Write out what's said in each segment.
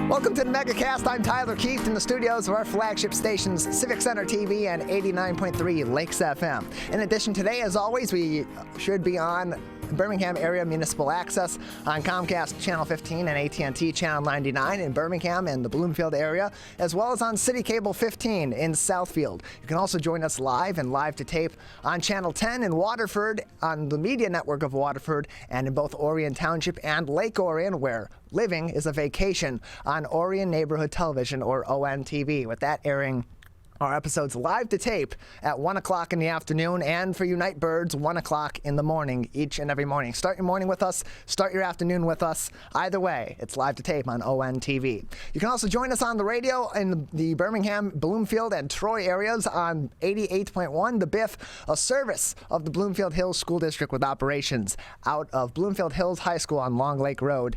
Welcome to the Megacast. I'm Tyler Keith in the studios of our flagship stations, Civic Center TV and 89.3 Lakes FM. In addition, today, as always, we should be on Birmingham Area Municipal Access on Comcast Channel 15 and AT&T Channel 99 in Birmingham and the Bloomfield area, as well as on City Cable 15 in Southfield. You can also join us live and live to tape on Channel 10 in Waterford, on the media network of Waterford, and in both Orion Township and Lake Orion, where living is a vacation, on Orion Neighborhood Television, or ONTV, with that airing our episodes live to tape at 1 o'clock in the afternoon, and for you night birds, 1 o'clock in the morning, each and every morning. Start your morning with us, start your afternoon with us. Either way, it's live to tape on ONTV. You can also join us on the radio in the Birmingham, Bloomfield, and Troy areas on 88.1 The Biff, a service of the Bloomfield Hills School District with operations out of Bloomfield Hills High School on Long Lake Road.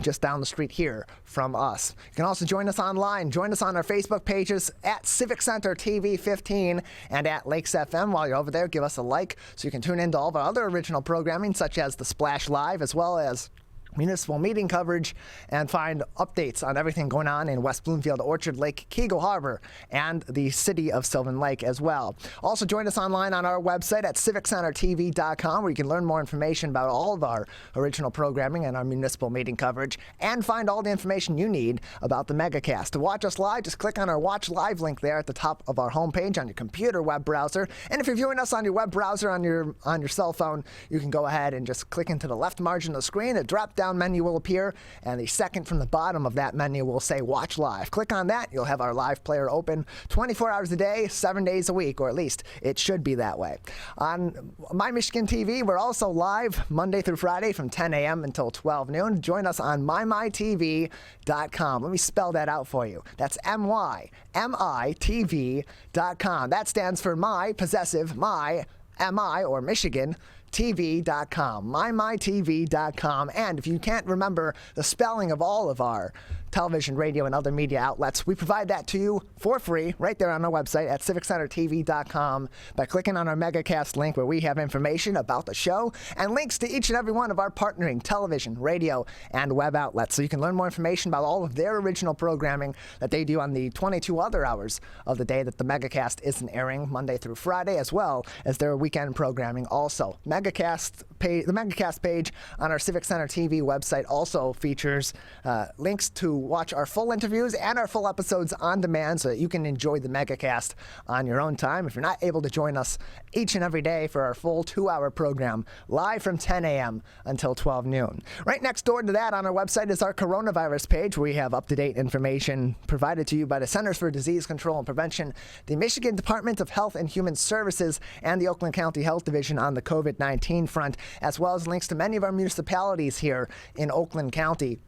Just down the street here from us. You can also join us online. Join us on our Facebook pages at Civic Center TV 15 and at Lakes FM. While you're over there, give us a like so you can tune into all of our other original programming, such as the Splash Live, as well as municipal meeting coverage, and find updates on everything going on in West Bloomfield, Orchard Lake, Kego Harbor, and the city of Sylvan Lake as well. Also join us online on our website at civiccentertv.com, where you can learn more information about all of our original programming and our municipal meeting coverage, and find all the information you need about the Megacast. To watch us live, just click on our Watch Live link there at the top of our homepage on your computer web browser. And if you're viewing us on your web browser on your cell phone, you can go ahead and just click into the left margin of the screen. A drop-down menu will appear, and the second from the bottom of that menu will say Watch Live. Click on that. You'll have our live player open 24 hours a day, 7 days a week, or at least it should be that way. On My Michigan TV, we're also live Monday through Friday from 10 a.m. until 12 noon. Join us on mymytv.com. Let me spell that out for you. That's MYMITV.com. That stands for My, possessive, My, MI, or Michigan, TV.com, mymytv.com. And if you can't remember the spelling of all of our television, radio, and other media outlets, we provide that to you for free right there on our website at civiccentertv.com by clicking on our Megacast link, where we have information about the show and links to each and every one of our partnering television, radio, and web outlets, so you can learn more information about all of their original programming that they do on the 22 other hours of the day that the Megacast isn't airing, Monday through Friday, as well as their weekend programming also. The Megacast page on our Civic Center TV website also features links to watch our full interviews and our full episodes on demand, so that you can enjoy the Megacast on your own time if you're not able to join us each and every day for our full 2-hour program live from 10 a.m. until 12 noon. Right next door to that on our website is our coronavirus page, where we have up-to-date information provided to you by the Centers for Disease Control and Prevention, the Michigan Department of Health and Human Services, and the Oakland County Health Division on the COVID-19 front, as well as links to many of our municipalities here in Oakland County,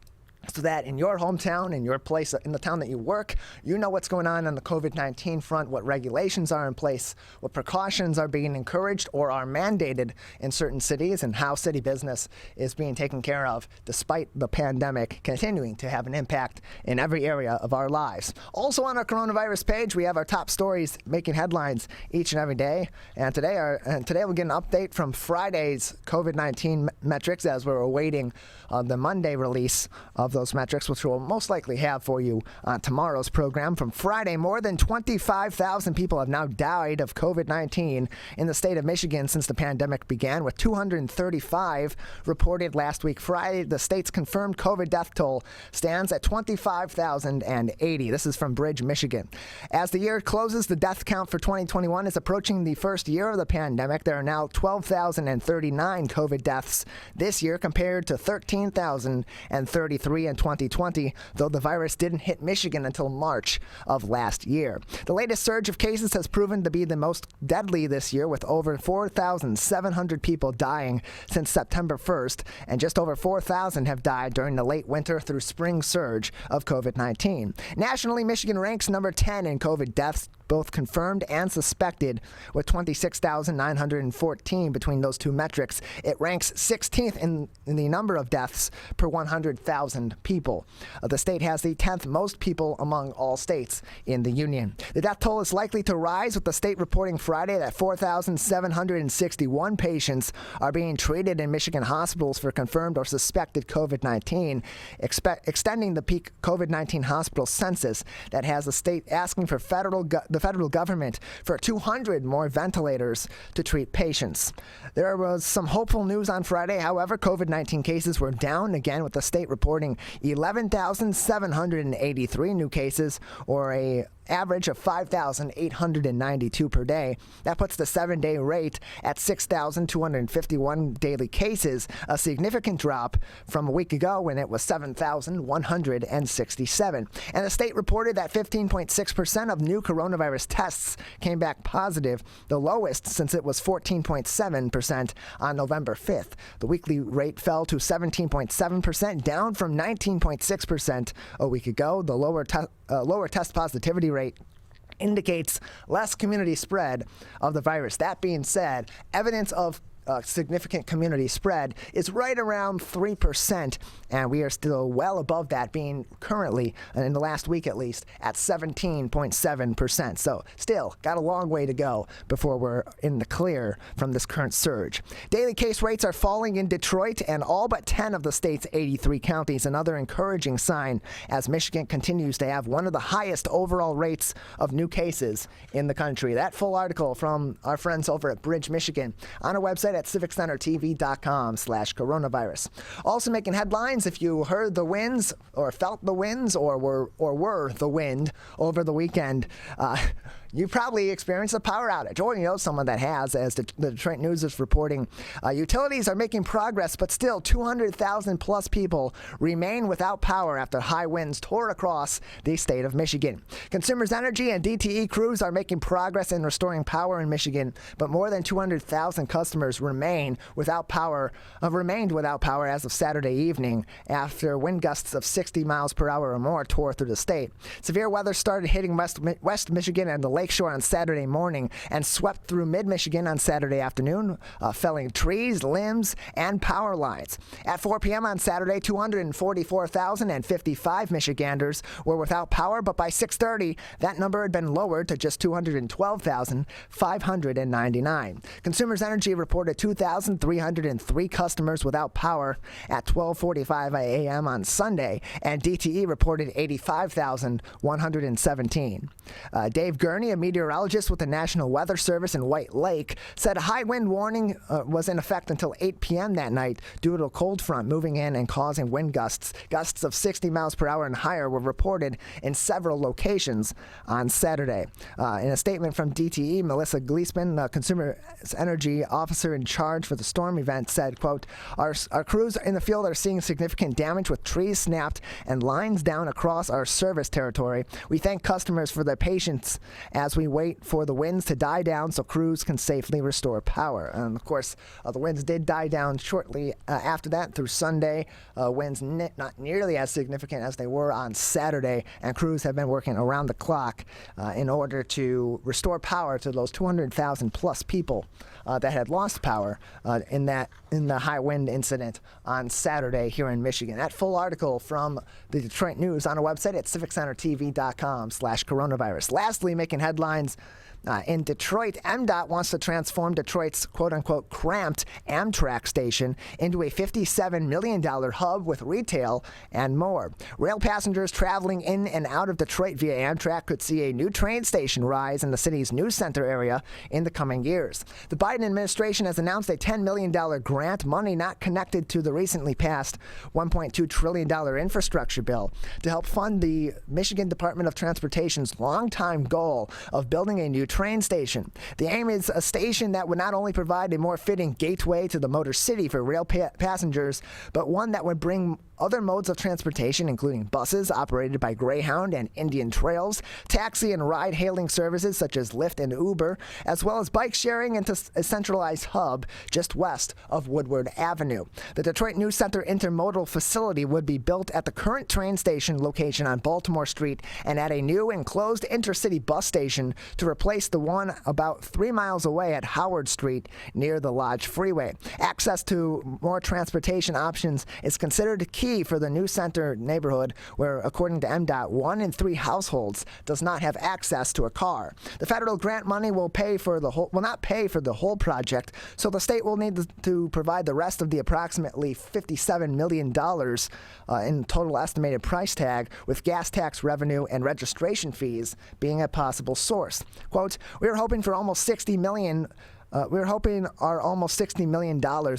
so that in your hometown, in your place, in the town that you work, you know what's going on the COVID-19 front, what regulations are in place, what precautions are being encouraged or are mandated in certain cities, and how city business is being taken care of despite the pandemic continuing to have an impact in every area of our lives. Also on our coronavirus page, we have our top stories making headlines each and every day. And today we'll get an update from Friday's COVID-19 metrics, as we're awaiting the Monday release of those metrics, which we'll most likely have for you on tomorrow's program. From Friday, more than 25,000 people have now died of COVID-19 in the state of Michigan since the pandemic began, with 235 reported last week. Friday, the state's confirmed COVID death toll stands at 25,080. This is from Bridge, Michigan. As the year closes, the death count for 2021 is approaching the first year of the pandemic. There are now 12,039 COVID deaths this year, compared to 13,033 in 2020, though the virus didn't hit Michigan until March of last year. The latest surge of cases has proven to be the most deadly this year, with over 4,700 people dying since September 1st, and just over 4,000 have died during the late winter through spring surge of COVID-19. Nationally, Michigan ranks number 10 in COVID deaths, both confirmed and suspected, with 26,914 between those two metrics. It ranks 16th in the number of deaths per 100,000 people. The state has the 10th most people among all states in the union. The death toll is likely to rise, with the state reporting Friday that 4,761 patients are being treated in Michigan hospitals for confirmed or suspected COVID-19, extending the peak COVID-19 hospital census that has the state asking for the federal government for 200 more ventilators to treat patients. There was some hopeful news on Friday. However, COVID-19 cases were down again, with the state reporting 11,783 new cases, or a average of 5,892 per day. That puts the 7-day rate at 6,251 daily cases, a significant drop from a week ago when it was 7,167. And the state reported that 15.6% of new coronavirus tests came back positive, the lowest since it was 14.7% on November 5th. The weekly rate fell to 17.7%, down from 19.6% a week ago. The lower test positivity rate indicates less community spread of the virus. That being said, evidence of significant community spread is right around 3%, and we are still well above that, being currently, in the last week at least, at 17.7%. So still got a long way to go before we're in the clear from this current surge. Daily case rates are falling in Detroit and all but 10 of the state's 83 counties, another encouraging sign as Michigan continues to have one of the highest overall rates of new cases in the country. That full article from our friends over at Bridge, Michigan, on our website at civiccentertv.com/coronavirus. Also making headlines, if you heard the winds or felt the winds or were the wind over the weekend, you probably experienced a power outage, or you know someone that has, as the Detroit News is reporting. Utilities are making progress, but still 200,000 plus people remain without power after high winds tore across the state of Michigan. Consumers Energy and DTE crews are making progress in restoring power in Michigan, but more than 200,000 customers remained without power as of Saturday evening after wind gusts of 60 miles per hour or more tore through the state. Severe weather started hitting West Michigan and the Lakeshore on Saturday morning and swept through mid-Michigan on Saturday afternoon, felling trees, limbs, and power lines. At 4 p.m. on Saturday, 244,055 Michiganders were without power, but by 6:30, that number had been lowered to just 212,599. Consumers Energy reported 2,303 customers without power at 12:45 a.m. on Sunday, and DTE reported 85,117. Dave Gurney, a meteorologist with the National Weather Service in White Lake, said a high wind warning was in effect until 8 p.m. that night due to a cold front moving in and causing wind gusts. Gusts of 60 miles per hour and higher were reported in several locations on Saturday. In a statement from DTE, Melissa Gleesman, Consumer Energy officer in charge for the storm event, said, quote, our crews in the field are seeing significant damage with trees snapped and lines down across our service territory. We thank customers for their patience as we wait for the winds to die down so crews can safely restore power. And of course, the winds did die down shortly after that through Sunday. Winds not nearly as significant as they were on Saturday, and crews have been working around the clock in order to restore power to those 200,000 plus people that had lost power in the high wind incident on Saturday here in Michigan. That full article from the Detroit News on our website at civiccentertv.com/coronavirus. Lastly, making headlines in Detroit, MDOT wants to transform Detroit's quote-unquote cramped Amtrak station into a $57 million hub with retail and more. Rail passengers traveling in and out of Detroit via Amtrak could see a new train station rise in the city's news center area in the coming years. The Biden administration has announced a $10 million grant, money not connected to the recently passed $1.2 trillion infrastructure bill, to help fund the Michigan Department of Transportation's longtime goal of building a new train station. The aim is a station that would not only provide a more fitting gateway to the Motor City for rail passengers, but one that would bring other modes of transportation, including buses operated by Greyhound and Indian Trails, taxi and ride-hailing services such as Lyft and Uber, as well as bike sharing into a centralized hub just west of Woodward Avenue. The Detroit News Center intermodal facility would be built at the current train station location on Baltimore Street and at a new enclosed intercity bus station to replace replace the one about 3 miles away at Howard Street near the Lodge Freeway. Access to more transportation options is considered key for the new center neighborhood, where, according to MDOT, 1 in 3 households does not have access to a car. The federal grant money will not pay for the whole project, so the state will need to provide the rest of the approximately $57 million in total estimated price tag, with gas tax revenue and registration fees being a possible source. Quote, we're hoping our almost $60 million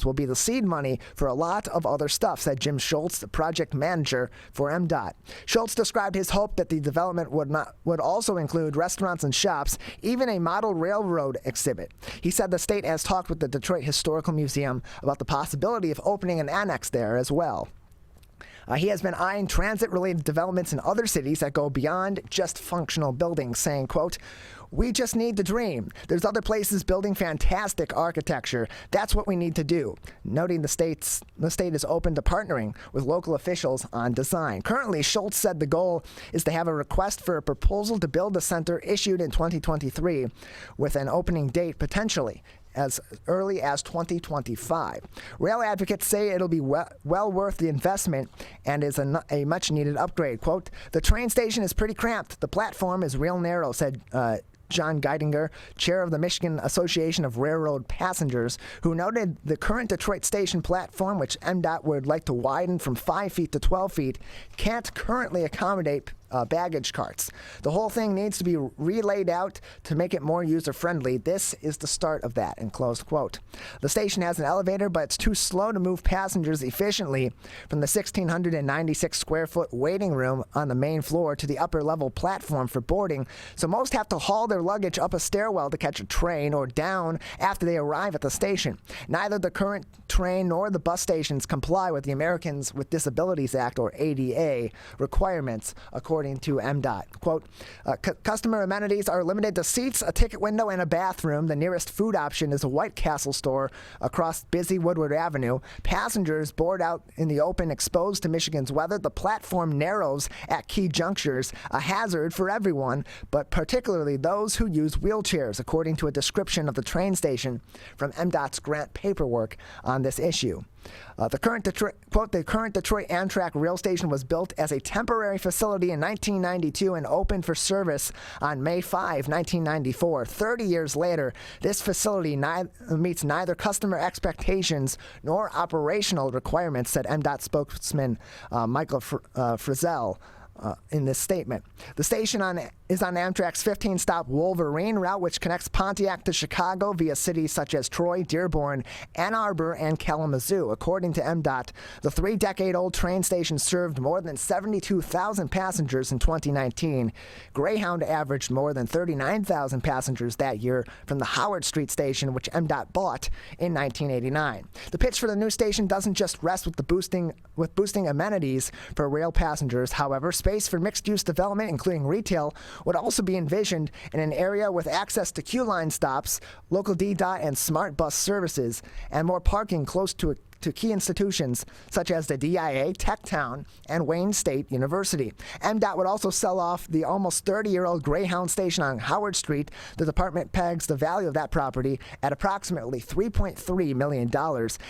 will be the seed money for a lot of other stuff, said Jim Schultz, the project manager for MDOT. Schultz described his hope that the development would also include restaurants and shops, even a model railroad exhibit. He said the state has talked with the Detroit Historical Museum about the possibility of opening an annex there as well. He has been eyeing transit-related developments in other cities that go beyond just functional buildings, saying, quote, we just need to dream. There's other places building fantastic architecture. That's what we need to do. Noting the state is open to partnering with local officials on design. Currently, Schultz said the goal is to have a request for a proposal to build the center issued in 2023, with an opening date potentially as early as 2025. Rail advocates say it'll be well worth the investment and is a much-needed upgrade. Quote, the train station is pretty cramped. The platform is real narrow, said John Geidinger, chair of the Michigan Association of Railroad Passengers, who noted the current Detroit station platform, which MDOT would like to widen from 5 feet to 12 feet, can't currently accommodate baggage carts. The whole thing needs to be relayed out to make it more user-friendly. This is the start of that, end close quote. The station has an elevator, but it's too slow to move passengers efficiently from the 1,696 square foot waiting room on the main floor to the upper level platform for boarding, so most have to haul their luggage up a stairwell to catch a train or down after they arrive at the station. Neither the current train nor the bus stations comply with the Americans with Disabilities Act, or ADA, requirements, according to MDOT. Quote, customer amenities are limited to seats, a ticket window, and a bathroom. The nearest food option is a White Castle store across busy Woodward Avenue. Passengers board out in the open, exposed to Michigan's weather. The platform narrows at key junctures, a hazard for everyone, but particularly those who use wheelchairs, according to a description of the train station from MDOT's grant paperwork on this issue. The current Detroit Amtrak rail station was built as a temporary facility in 1992 and opened for service on May 5, 1994. 30 years later, this facility meets neither customer expectations nor operational requirements, said MDOT spokesman Michael Frizzell. In this statement. The station is on Amtrak's 15-stop Wolverine route, which connects Pontiac to Chicago via cities such as Troy, Dearborn, Ann Arbor, and Kalamazoo. According to MDOT, the 3-decade-old train station served more than 72,000 passengers in 2019. Greyhound averaged more than 39,000 passengers that year from the Howard Street station, which MDOT bought in 1989. The pitch for the new station doesn't just rest with boosting amenities for rail passengers. However, space for mixed-use development, including retail, would also be envisioned in an area with access to Q-line stops, local DDOT and smart bus services, and more parking close to key institutions such as the DIA, Techtown, and Wayne State University. MDOT would also sell off the almost 30-year-old Greyhound station on Howard Street. The department pegs the value of that property at approximately $3.3 million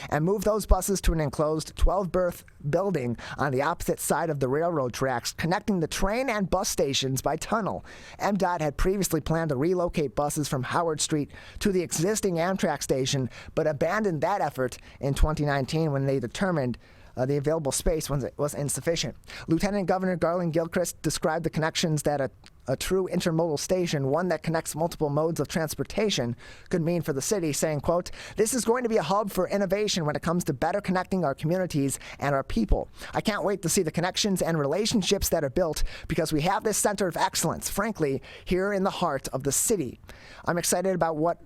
and move those buses to an enclosed 12-berth building on the opposite side of the railroad tracks, connecting the train and bus stations by tunnel. MDOT had previously planned to relocate buses from Howard Street to the existing Amtrak station, but abandoned that effort in 2019 when they determined the available space was insufficient. Lieutenant Governor Garland Gilchrist described the connections that a true intermodal station, one that connects multiple modes of transportation, could mean for the city, saying, quote, this is going to be a hub for innovation when it comes to better connecting our communities and our people. I can't wait to see the connections and relationships that are built because we have this center of excellence, frankly, here in the heart of the city. I'm excited about what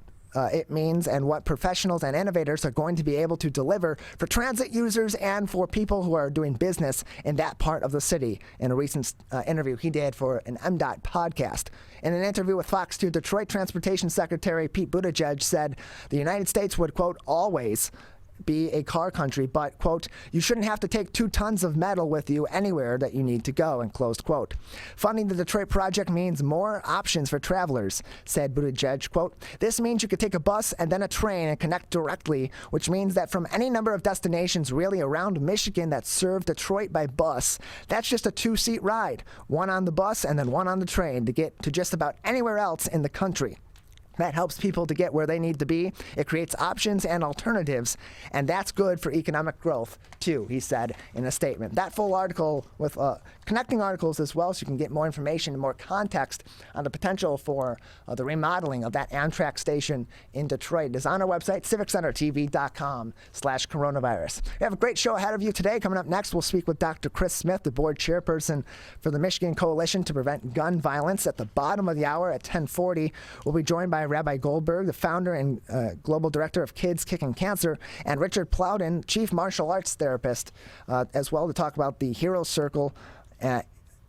it means and what professionals and innovators are going to be able to deliver for transit users and for people who are doing business in that part of the city, in a recent interview he did for an MDOT podcast. In an interview with Fox 2, Detroit Transportation Secretary Pete Buttigieg said the United States would, quote, always be a car country, but, quote, you shouldn't have to take 2 tons of metal with you anywhere that you need to go, and closed quote. Funding the Detroit project means more options for travelers, said Buttigieg, quote. This means you could take a bus and then a train and connect directly, which means that from any number of destinations really around Michigan that serve Detroit by bus, that's just a 2-seat ride, one on the bus and then one on the train to get to just about anywhere else in the country. That helps people to get where they need to be. It creates options and alternatives, and that's good for economic growth, too, he said in a statement. That full article with connecting articles as well, so you can get more information and more context on the potential for the remodeling of that Amtrak station in Detroit is on our website, civiccentertv.com/coronavirus. We have a great show ahead of you today. Coming up next, we'll speak with Dr. Chris Smith, the board chairperson for the Michigan Coalition to Prevent Gun Violence. At the bottom of the hour at 10:40, we'll be joined by Rabbi Goldberg, the founder and global director of Kids Kicking Cancer, and Richard Plowden, chief martial arts therapist, as well, to talk about the Hero Circle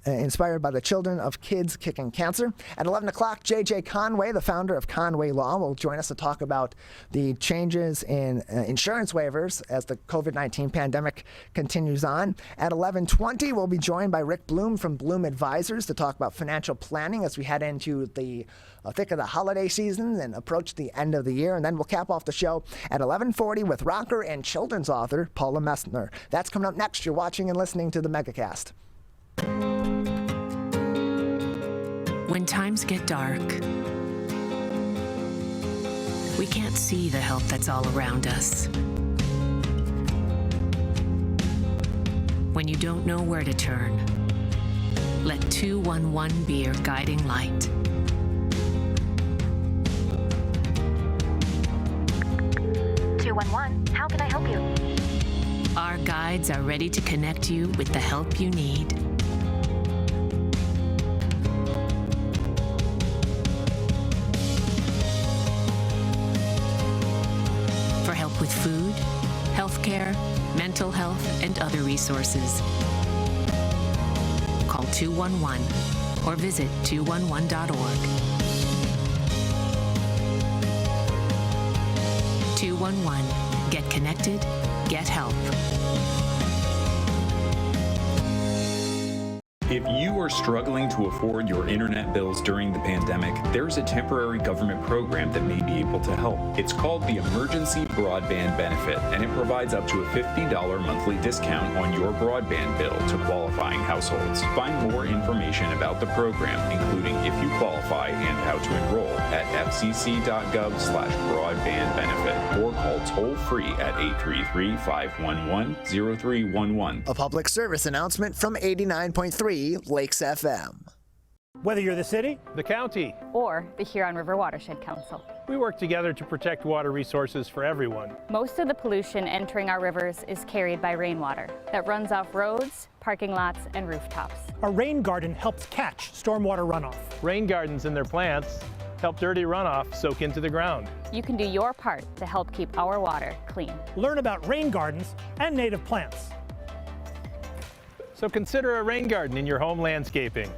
inspired by the children of Kids Kicking Cancer. At 11 o'clock, J.J. Conway, the founder of Conway Law, will join us to talk about the changes in insurance waivers as the COVID-19 pandemic continues on. At 11:20, we'll be joined by Rick Bloom from Bloom Advisors to talk about financial planning as we head into the thick of the holiday season and approach the end of the year. And then we'll cap off the show at 11:40 with rocker and children's author Paula Messener. That's coming up next. You're watching and listening to the Megacast. When times get dark, we can't see the help that's all around us. When you don't know where to turn, let 211 be your guiding light. How can I help you? Our guides are ready to connect you with the help you need. For help with food, healthcare, mental health, and other resources. Call 211 or visit 211.org. 211. Get connected, get help. If you are struggling to afford your internet bills during the pandemic, there's a temporary government program that may be able to help. It's called the Emergency Broadband Benefit, and it provides up to a $50 monthly discount on your broadband bill to qualifying households. Find more information about the program, including if you qualify and how to enroll, at fcc.gov/broadbandbenefit or call toll-free at 833-511-0311. A public service announcement from 89.3 Lakes FM. Whether you're the city, the county, Or the Huron River Watershed Council. we work together to protect water resources for everyone. Most of the pollution entering our rivers is carried by rainwater that runs off roads, parking lots, and rooftops. a rain garden helps catch stormwater runoff. Rain gardens and their plants help dirty runoff soak into the ground. You can do your part to help keep our water clean. Learn about rain gardens and native plants. So consider a rain garden in your home landscaping.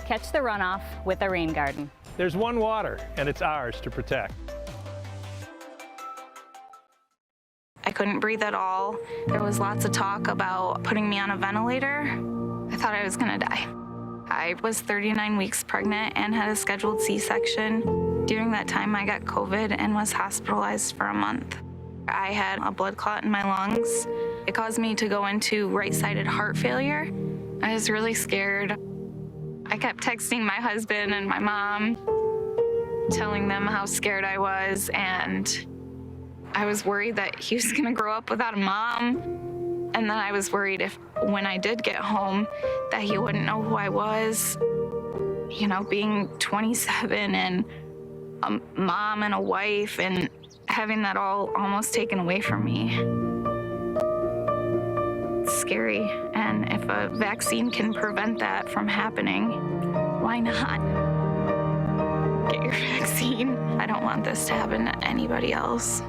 Catch the runoff with a rain garden. There's one water, and it's ours to protect. I couldn't breathe at all. There was lots of talk about putting me on a ventilator. I thought I was gonna die. I was 39 weeks pregnant and had a scheduled C-section. During that time, I got COVID and was hospitalized for a month. I had a blood clot in my lungs. It caused me to go into right-sided heart failure. I was really scared. I kept texting my husband and my mom, telling them how scared I was, and I was worried that he was gonna grow up without a mom. And then I was worried if, when I did get home, that he wouldn't know who I was. You know, being 27 and a mom and a wife and having that all almost taken away from me. It's scary, and if a vaccine can prevent that from happening, why not? Get your vaccine. I don't want this to happen to anybody else.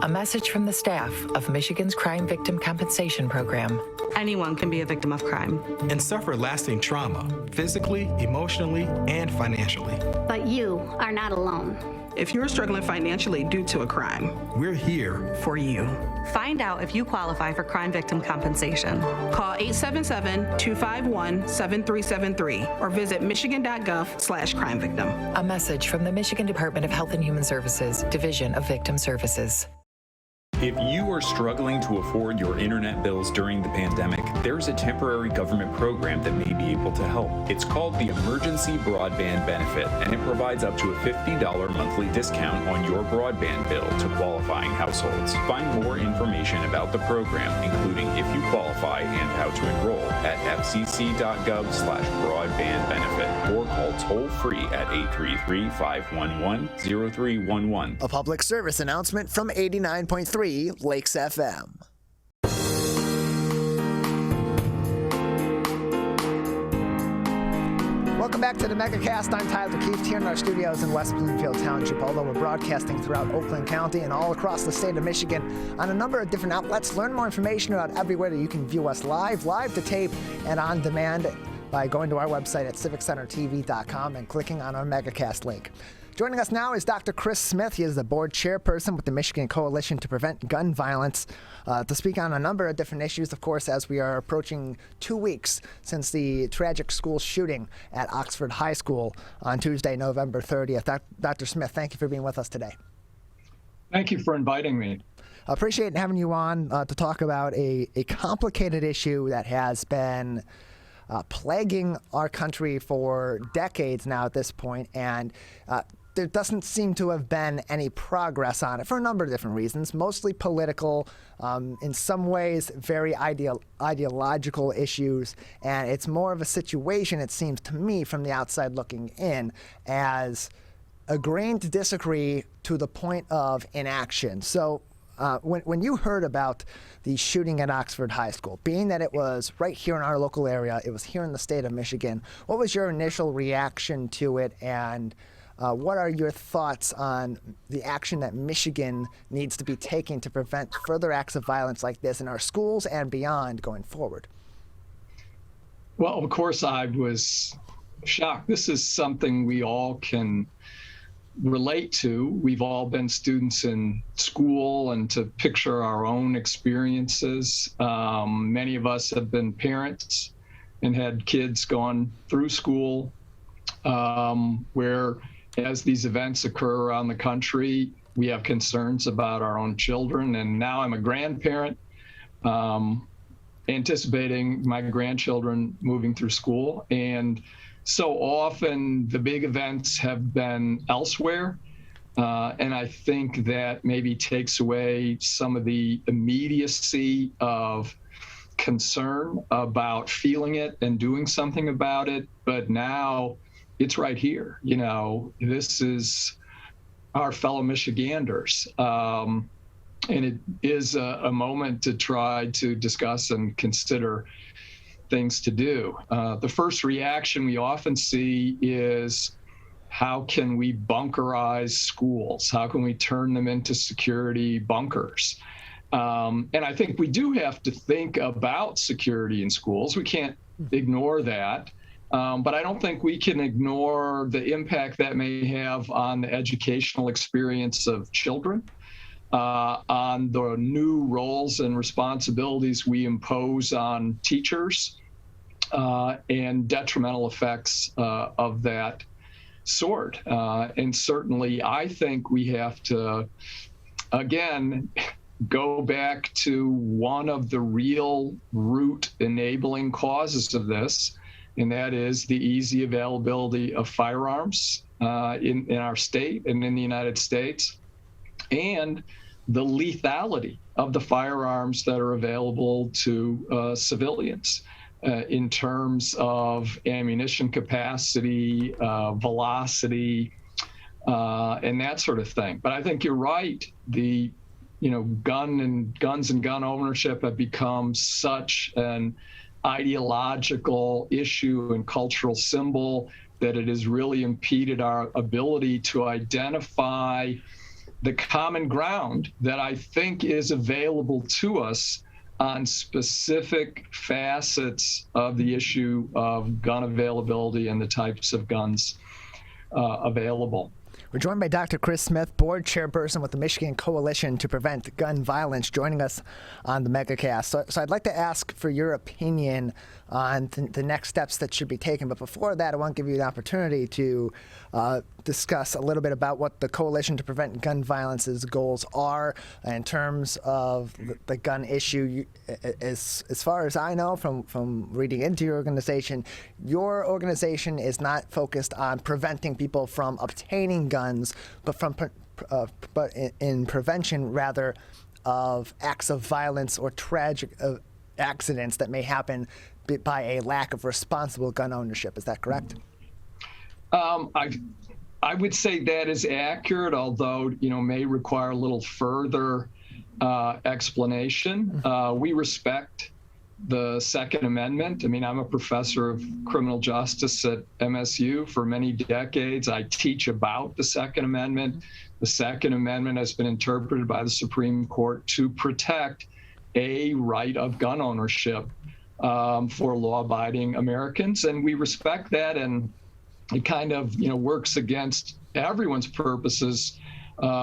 A message from the staff of Michigan's Crime Victim Compensation Program. Anyone can be a victim of crime and suffer lasting trauma, physically, emotionally, and financially. But you are not alone. If you're struggling financially due to a crime, we're here for you. Find out if you qualify for crime victim compensation. Call 877-251-7373 or visit michigan.gov/crime-victim. A message from the Michigan Department of Health and Human Services, Division of Victim Services. If you are struggling to afford your internet bills during the pandemic, there's a temporary government program that may be able to help. It's called the Emergency Broadband Benefit, and it provides up to a $50 monthly discount on your broadband bill to qualifying households. Find more information about the program, including if you qualify and how to enroll, at fcc.gov/broadbandbenefit or call toll-free at 833-511-0311. A public service announcement from 89.3 Lakes FM. Welcome back to the Megacast. I'm Tyler Keefe here in our studios in West Bloomfield Township, although we're broadcasting throughout Oakland County and all across the state of Michigan on a number of different outlets. Learn more information about everywhere that you can view us live to tape, and on demand by going to our website at civiccentertv.com and clicking on our Megacast link. Joining us now is Dr. Chris Smith. He is the board chairperson with the Michigan Coalition to Prevent Gun Violence, to speak on a number of different issues, of course, as we are approaching 2 weeks since the tragic school shooting at Oxford High School on Tuesday, November 30th. Dr. Smith, thank you for being with us today. Thank you for inviting me. I appreciate having you on to talk about a complicated issue that has been plaguing our country for decades now at this point, and there doesn't seem to have been any progress on it for a number of different reasons, mostly political, in some ways very ideological issues, and it's more of a situation, it seems to me, from the outside looking in, as agreeing to disagree to the point of inaction. So when you heard about the shooting at Oxford High School, being that it was right here in our local area, it was here in the state of Michigan, what was your initial reaction to it, and what are your thoughts on the action that Michigan needs to be taking to prevent further acts of violence like this in our schools and beyond going forward? Well, of course, I was shocked. This is something we all can relate to. We've all been students in school, and to picture our own experiences. Many of us have been parents and had kids gone through school where, as these events occur around the country, we have concerns about our own children. And now I'm a grandparent, anticipating my grandchildren moving through school. And so often the big events have been elsewhere. And I think that maybe takes away some of the immediacy of concern about feeling it and doing something about it. But now it's right here. You know, this is our fellow Michiganders. And it is a moment to try to discuss and consider things to do. The first reaction we often see is, how can we bunkerize schools? How can we turn them into security bunkers? And I think we do have to think about security in schools. We can't ignore that. But I don't think we can ignore the impact that may have on the educational experience of children, on the new roles and responsibilities we impose on teachers, and detrimental effects of that sort. And certainly, I think we have to, again, go back to one of the real root enabling causes of this, and that is the easy availability of firearms in our state and in the United States, and the lethality of the firearms that are available to civilians in terms of ammunition capacity, velocity, and that sort of thing. But I think you're right. The guns and gun ownership have become such an ideological issue and cultural symbol that it has really impeded our ability to identify the common ground that I think is available to us on specific facets of the issue of gun availability and the types of guns available. We're joined by Dr. Chris Smith, board chairperson with the Michigan Coalition to Prevent Gun Violence, joining us on the Megacast. So I'd like to ask for your opinion on the next steps that should be taken. But before that, I want to give you an opportunity to discuss a little bit about what the Coalition to Prevent Gun Violence's goals are in terms of the gun issue. As far as I know from reading into your organization is not focused on preventing people from obtaining guns, but in prevention rather of acts of violence or tragic accidents that may happen by a lack of responsible gun ownership. Is that correct? I would say that is accurate, although may require a little further explanation. We respect the Second Amendment. I mean, I'm a professor of criminal justice at MSU for many decades. I teach about the Second Amendment. The Second Amendment has been interpreted by the Supreme Court to protect a right of gun ownership for law-abiding Americans, and we respect that, and it kind of works against everyone's purposes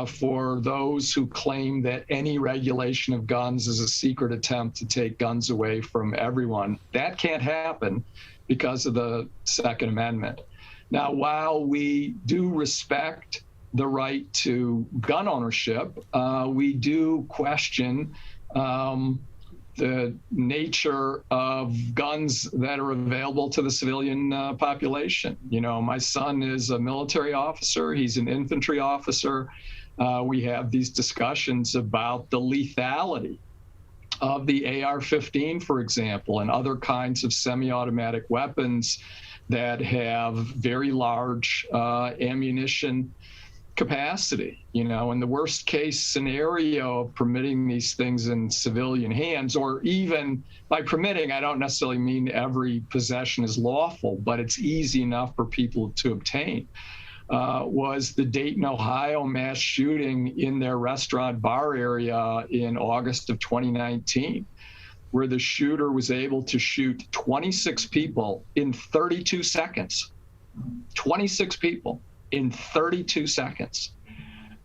for those who claim that any regulation of guns is a secret attempt to take guns away from everyone. That can't happen because of the Second Amendment. Now, while we do respect the right to gun ownership, we do question the nature of guns that are available to the civilian population. My son is a military officer. He's an infantry officer. We have these discussions about the lethality of the AR-15, for example, and other kinds of semi-automatic weapons that have very large ammunition capacity. In the worst case scenario of permitting these things in civilian hands, or even by permitting, I don't necessarily mean every possession is lawful, but it's easy enough for people to obtain, was the Dayton, Ohio mass shooting in their restaurant bar area in August of 2019, where the shooter was able to shoot 26 people in 32 seconds. 26 people in 32 seconds.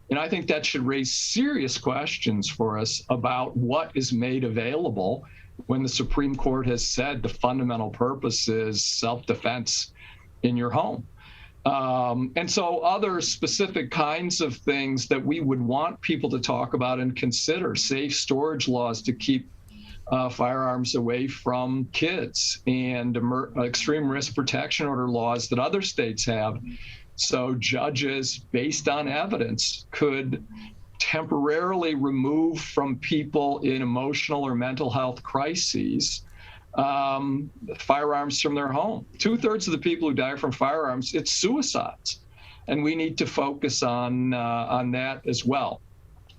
And I think that should raise serious questions for us about what is made available when the Supreme Court has said the fundamental purpose is self-defense in your home. And so other specific kinds of things that we would want people to talk about and consider: safe storage laws to keep firearms away from kids, and extreme risk protection order laws that other states have. So judges, based on evidence, could temporarily remove from people in emotional or mental health crises firearms from their home. 2/3 of the people who die from firearms, it's suicides. And we need to focus on that as well.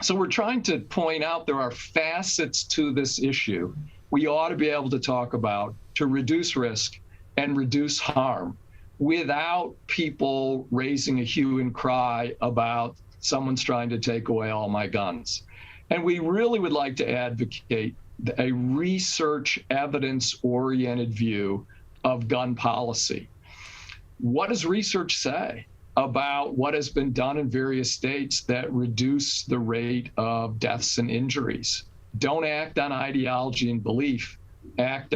So we're trying to point out there are facets to this issue we ought to be able to talk about to reduce risk and reduce harm, without people raising a hue and cry about someone's trying to take away all my guns. And we really would like to advocate a research, evidence-oriented view of gun policy. What does research say about what has been done in various states that reduce the rate of deaths and injuries? Don't act on ideology and belief, act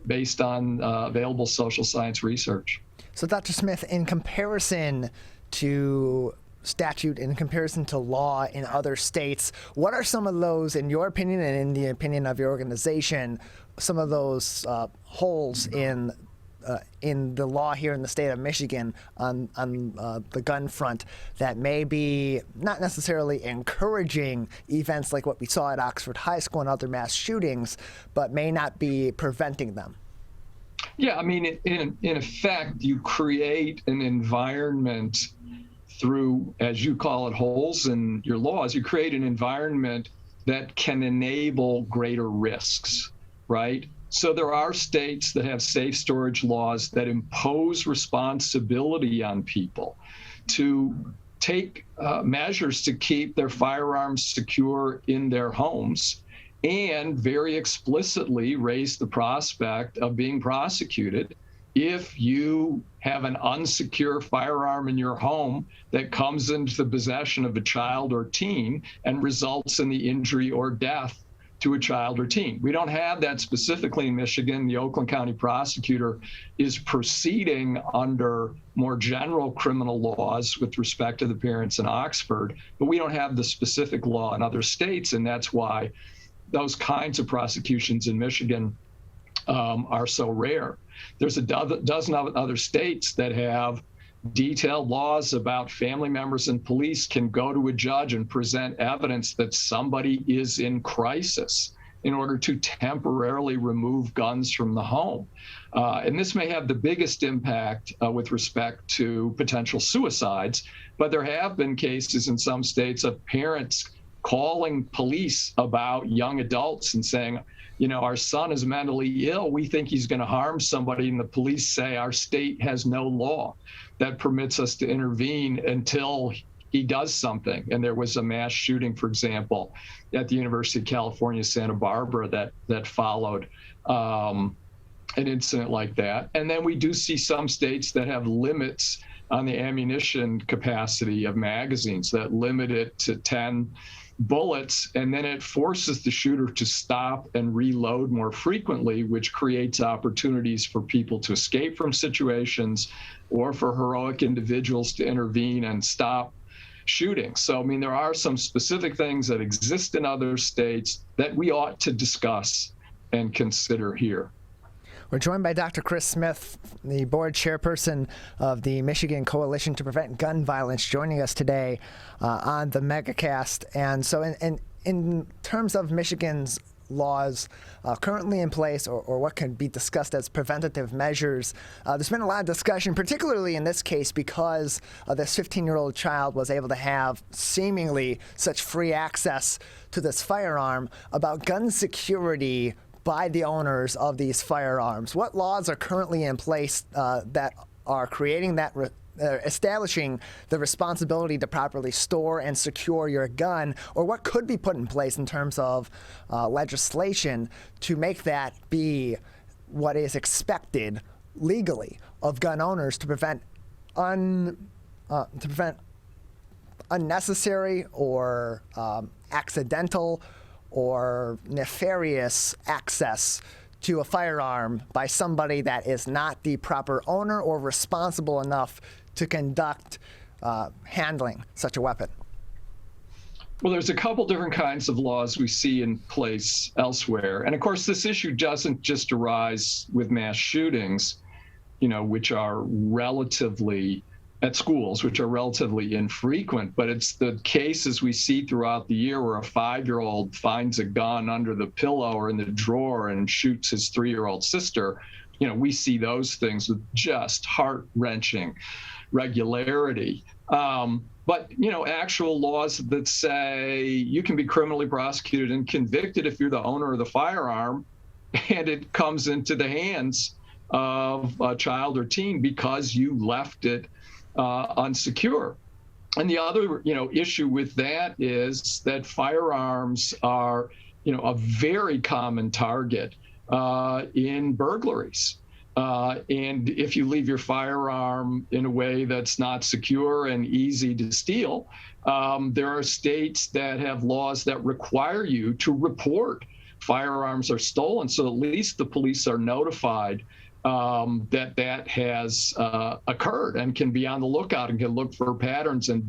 based on available social science research. So, Dr. Smith, in comparison to statute, in comparison to law in other states, what are some of those, in your opinion and in the opinion of your organization, some of those holes in the law here in the state of Michigan on the gun front that may be not necessarily encouraging events like what we saw at Oxford High School and other mass shootings, but may not be preventing them? Yeah, I mean, in effect, you create an environment through, as you call it, holes in your laws. You create an environment that can enable greater risks, right? So there are states that have safe storage laws that impose responsibility on people to take measures to keep their firearms secure in their homes, and very explicitly raise the prospect of being prosecuted if you have an unsecure firearm in your home that comes into the possession of a child or teen and results in the injury or death to a child or teen. We don't have that specifically in Michigan. The Oakland County prosecutor is proceeding under more general criminal laws with respect to the parents in Oxford, but we don't have the specific law in other states, and that's why those kinds of prosecutions in Michigan are so rare. There's a dozen other states that have detailed laws about family members and police can go to a judge and present evidence that somebody is in crisis in order to temporarily remove guns from the home. And this may have the biggest impact with respect to potential suicides, but there have been cases in some states of parents calling police about young adults and saying, you know, our son is mentally ill. We think he's going to harm somebody. And the police say our state has no law that permits us to intervene until he does something. And there was a mass shooting, for example, at the University of California, Santa Barbara that followed an incident like that. And then we do see some states that have limits on the ammunition capacity of magazines that limit it to 10 bullets, and then it forces the shooter to stop and reload more frequently, which creates opportunities for people to escape from situations or for heroic individuals to intervene and stop shooting. So, I mean, there are some specific things that exist in other states that we ought to discuss and consider here. We're joined by Dr. Chris Smith, the board chairperson of the Michigan Coalition to Prevent Gun Violence, joining us today on the Megacast. And so in terms of Michigan's laws currently in place, or what can be discussed as preventative measures, there's been a lot of discussion, particularly in this case, because this 15-year-old child was able to have seemingly such free access to this firearm, about gun security by the owners of these firearms. What laws are currently in place that are creating that, establishing the responsibility to properly store and secure your gun, or what could be put in place in terms of legislation to make that be what is expected legally of gun owners to prevent unnecessary or accidental or nefarious access to a firearm by somebody that is not the proper owner or responsible enough to conduct handling such a weapon? Well, there's a couple different kinds of laws we see in place elsewhere. And of course, this issue doesn't just arise with mass shootings, you know, which are relatively at schools, which are relatively infrequent, but it's the cases we see throughout the year where a 5-year-old finds a gun under the pillow or in the drawer and shoots his 3-year-old sister. You know, we see those things with just heart-wrenching regularity. But, you know, actual laws that say you can be criminally prosecuted and convicted if you're the owner of the firearm and it comes into the hands of a child or teen because you left it unsecure. And the other, you know, issue with that is that firearms are, you know, a very common target in burglaries. And if you leave your firearm in a way that's not secure and easy to steal, there are states that have laws that require you to report firearms are stolen. So at least the police are notified that has occurred and can be on the lookout and can look for patterns and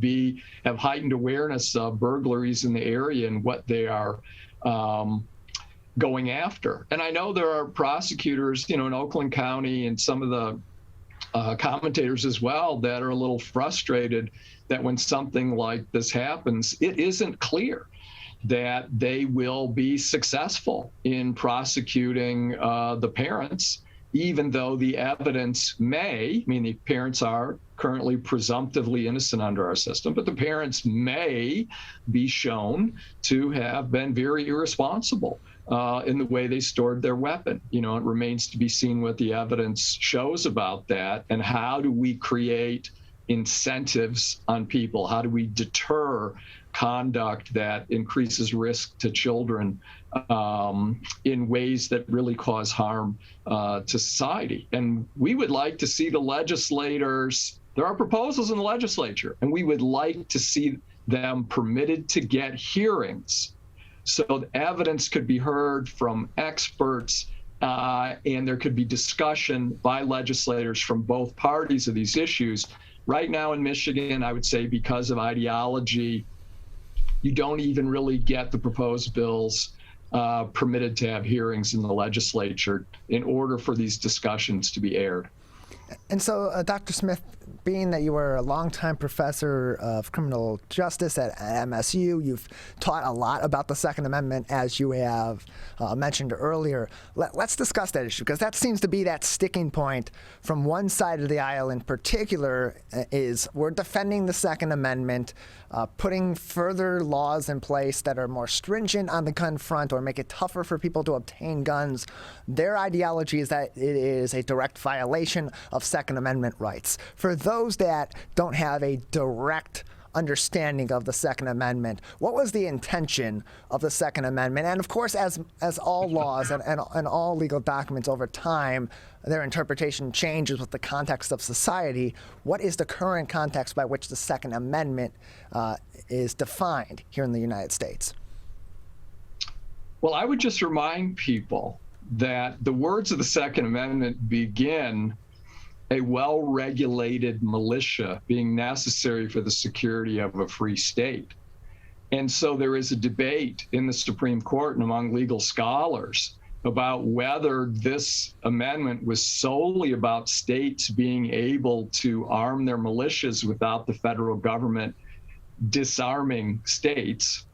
have heightened awareness of burglaries in the area and what they are going after. And I know there are prosecutors, you know, in Oakland County and some of the commentators as well that are a little frustrated that when something like this happens, it isn't clear that they will be successful in prosecuting the parents, even though the evidence may, I mean, the parents are currently presumptively innocent under our system, but the parents may be shown to have been very irresponsible in the way they stored their weapon. You know, it remains to be seen what the evidence shows about that and how do we create incentives on people? How do we deter conduct that increases risk to children in ways that really cause harm to society? And we would like to see the legislators, there are proposals in the legislature, and we would like to see them permitted to get hearings so that evidence could be heard from experts and there could be discussion by legislators from both parties of these issues. Right now in Michigan, I would say because of ideology, you don't even really get the proposed bills permitted to have hearings in the legislature in order for these discussions to be aired. And so, Dr. Smith, being that you were a longtime professor of criminal justice at MSU, you've taught a lot about the Second Amendment, as you have mentioned earlier. Let's discuss that issue, because that seems to be that sticking point from one side of the aisle in particular. Is we're defending the Second Amendment, putting further laws in place that are more stringent on the gun front or make it tougher for people to obtain guns. Their ideology is that it is a direct violation of Second Amendment rights. For those that don't have a direct understanding of the Second Amendment, what was the intention of the Second Amendment? And of course, as all laws and all legal documents over time, their interpretation changes with the context of society. What is the current context by which the Second Amendment is defined here in the United States? Well, I would just remind people that the words of the Second Amendment begin a well-regulated militia being necessary for the security of a free state. And so there is a debate in the Supreme Court and among legal scholars about whether this amendment was solely about states being able to arm their militias without the federal government disarming states,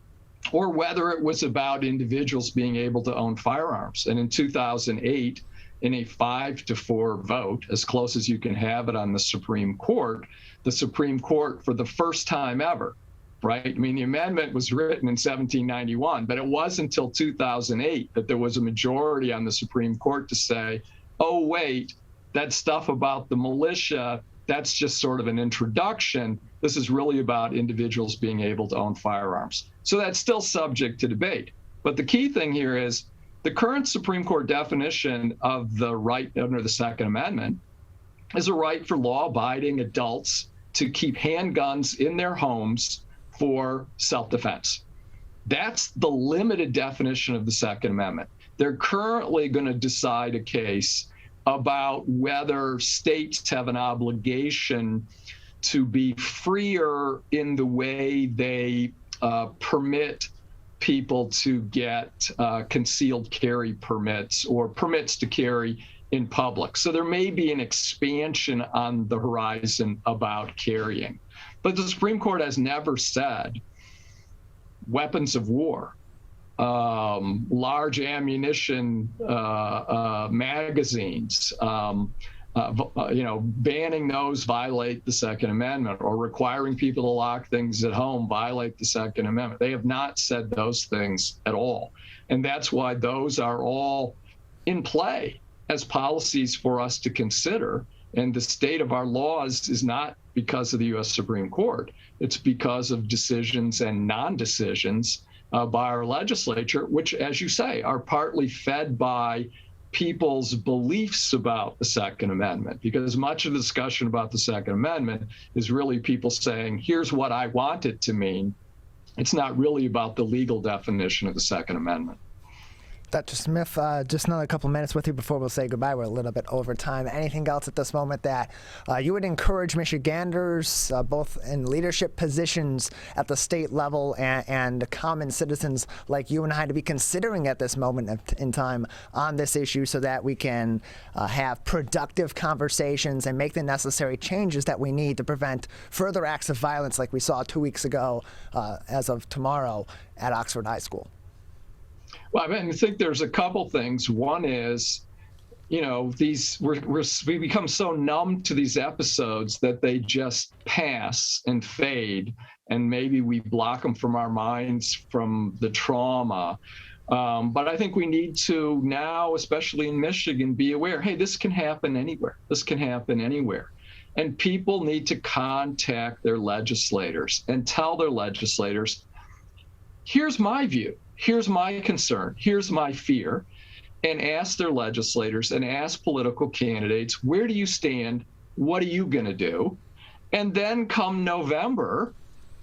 or whether it was about individuals being able to own firearms. And in 2008, in a 5-4 vote, as close as you can have it on the Supreme Court, for the first time ever, right? I mean, the amendment was written in 1791, but it wasn't until 2008 that there was a majority on the Supreme Court to say, oh, wait, that stuff about the militia, that's just sort of an introduction. This is really about individuals being able to own firearms. So that's still subject to debate. But the key thing here is the current Supreme Court definition of the right under the Second Amendment is a right for law-abiding adults to keep handguns in their homes for self-defense. That's the limited definition of the Second Amendment. They're currently going to decide a case about whether states have an obligation to be freer in the way they permit people to get concealed carry permits or permits to carry in public. So there may be an expansion on the horizon about carrying. But the Supreme Court has never said weapons of war, large ammunition magazines, banning those violate the Second Amendment, or requiring people to lock things at home violate the Second Amendment. They have not said those things at all. And that's why those are all in play as policies for us to consider. And the state of our laws is not because of the U.S. Supreme Court. It's because of decisions and non-decisions by our legislature, which, as you say, are partly fed by people's beliefs about the Second Amendment, because much of the discussion about the Second Amendment is really people saying, here's what I want it to mean. It's not really about the legal definition of the Second Amendment. Dr. Smith, just another couple minutes with you before we'll say goodbye. We're a little bit over time. Anything else at this moment that you would encourage Michiganders, both in leadership positions at the state level and common citizens like you and I, to be considering at this moment in time on this issue, so that we can have productive conversations and make the necessary changes that we need to prevent further acts of violence like we saw 2 weeks ago as of tomorrow at Oxford High School? Well, I mean, I think there's a couple things. One is, we become so numb to these episodes that they just pass and fade, and maybe we block them from our minds from the trauma. But I think we need to now, especially in Michigan, be aware, hey, this can happen anywhere. This can happen anywhere. And people need to contact their legislators and tell their legislators, here's my view, here's my concern, here's my fear, and ask their legislators and ask political candidates, where do you stand? What are you going to do? And then come November,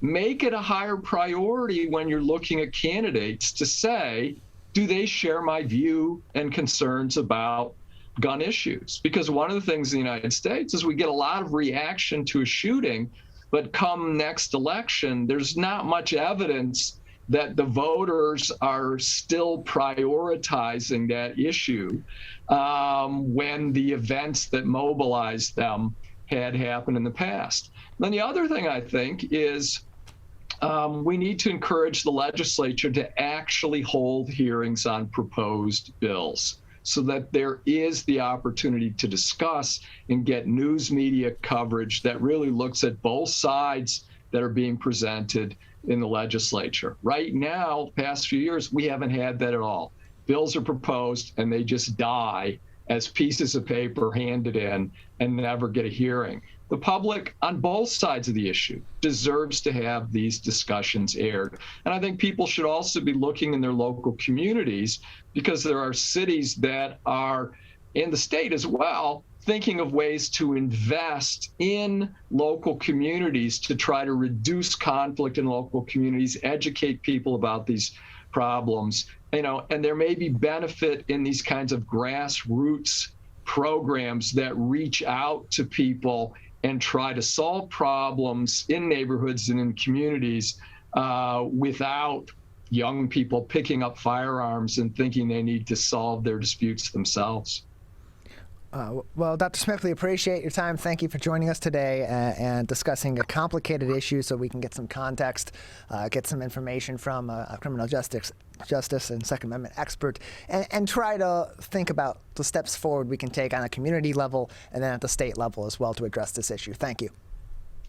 make it a higher priority when you're looking at candidates to say, do they share my view and concerns about gun issues? Because one of the things in the United States is we get a lot of reaction to a shooting, but come next election, there's not much evidence that the voters are still prioritizing that issue when the events that mobilized them had happened in the past. Then the other thing I think is we need to encourage the legislature to actually hold hearings on proposed bills so that there is the opportunity to discuss and get news media coverage that really looks at both sides that are being presented in the legislature. Right now, past few years, we haven't had that at all. Bills are proposed and they just die as pieces of paper handed in and never get a hearing. The public on both sides of the issue deserves to have these discussions aired. And I think people should also be looking in their local communities, because there are cities that are in the state as well, thinking of ways to invest in local communities to try to reduce conflict in local communities, educate people about these problems, and there may be benefit in these kinds of grassroots programs that reach out to people and try to solve problems in neighborhoods and in communities without young people picking up firearms and thinking they need to solve their disputes themselves. Well, Dr. Smith, we appreciate your time. Thank you for joining us today and discussing a complicated issue so we can get some context, get some information from a criminal justice and Second Amendment expert, and try to think about the steps forward we can take on a community level and then at the state level as well to address this issue. Thank you.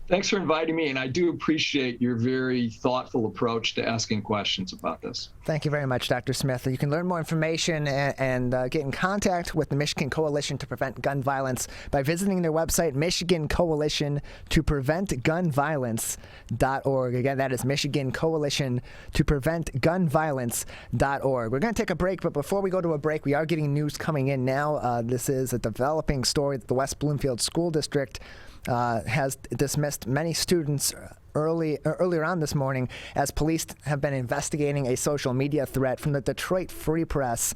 Thanks for inviting me, and I do appreciate your very thoughtful approach to asking questions about this. Thank you very much, Dr. Smith. You can learn more information and get in contact with the Michigan Coalition to Prevent Gun Violence by visiting their website, Michigan Coalition to Prevent Gun Violence.org. Again, that is Michigan Coalition to Prevent Gun Violence.org. We're going to take a break, but before we go to a break, we are getting news coming in now. This is a developing story that the West Bloomfield School District has dismissed many students earlier on this morning as police have been investigating a social media threat from the Detroit Free Press.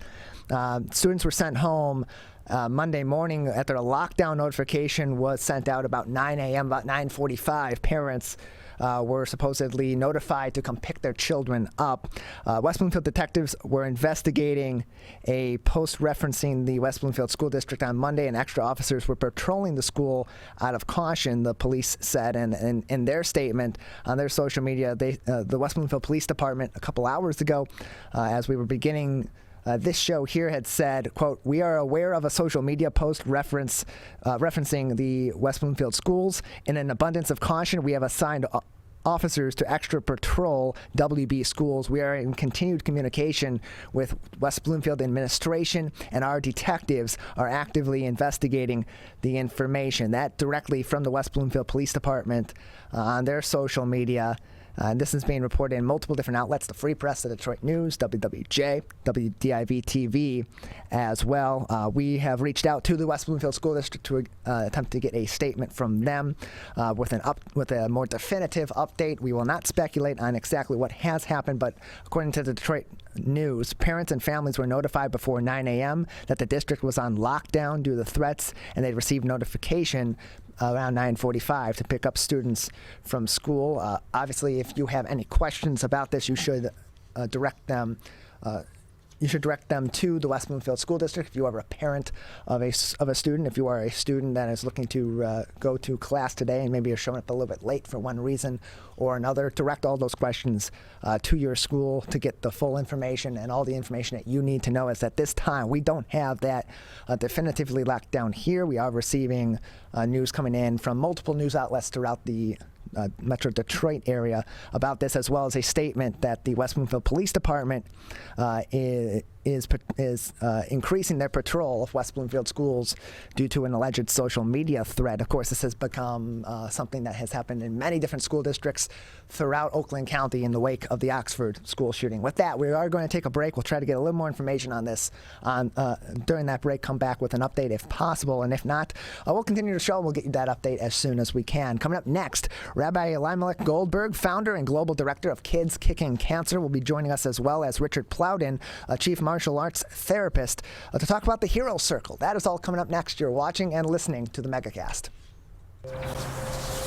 Students were sent home Monday morning after a lockdown notification was sent out about 9 a.m., about 9:45. Parents were supposedly notified to come pick their children up. West Bloomfield detectives were investigating a post referencing the West Bloomfield School District on Monday, and extra officers were patrolling the school out of caution, the police said. And in their statement on their social media, the West Bloomfield Police Department a couple hours ago, as we were beginning this show here, had said, quote, "We are aware of a social media post referencing the West Bloomfield schools. In an abundance of caution, we have assigned officers to extra patrol WB schools. We are in continued communication with West Bloomfield administration, and our detectives are actively investigating the information." That directly from the West Bloomfield Police Department on their social media. And this is being reported in multiple different outlets, the Free Press, the Detroit News, WWJ, WDIV-TV as well. We have reached out to the West Bloomfield School District to attempt to get a statement from them with a more definitive update. We will not speculate on exactly what has happened, but according to the Detroit News, parents and families were notified before 9 a.m. that the district was on lockdown due to the threats, and they received notification around 9:45 to pick up students from school. Obviously, if you have any questions about this, you should direct them. You should direct them to the West Bloomfield School District. If you are a parent of a student, if you are a student that is looking to go to class today and maybe you're showing up a little bit late for one reason or another, direct all those questions to your school to get the full information and all the information that you need to know. Is at this time, we don't have that definitively locked down here. We are receiving news coming in from multiple news outlets throughout the Metro Detroit area about this, as well as a statement that the West Bloomfield Police Department is increasing their patrol of West Bloomfield schools due to an alleged social media threat. Of course, this has become something that has happened in many different school districts throughout Oakland County in the wake of the Oxford school shooting. With that, we are going to take a break. We'll try to get a little more information on this during that break, come back with an update if possible, and if not, we'll continue the show. We'll get you that update as soon as we can. Coming up next, Rabbi Elimelech Goldberg, founder and global director of Kids Kicking Cancer, will be joining us, as well as Richard Plowden, a chief martial arts therapist, to talk about the Hero Circle. That is all coming up next. You're watching and listening to the Megacast.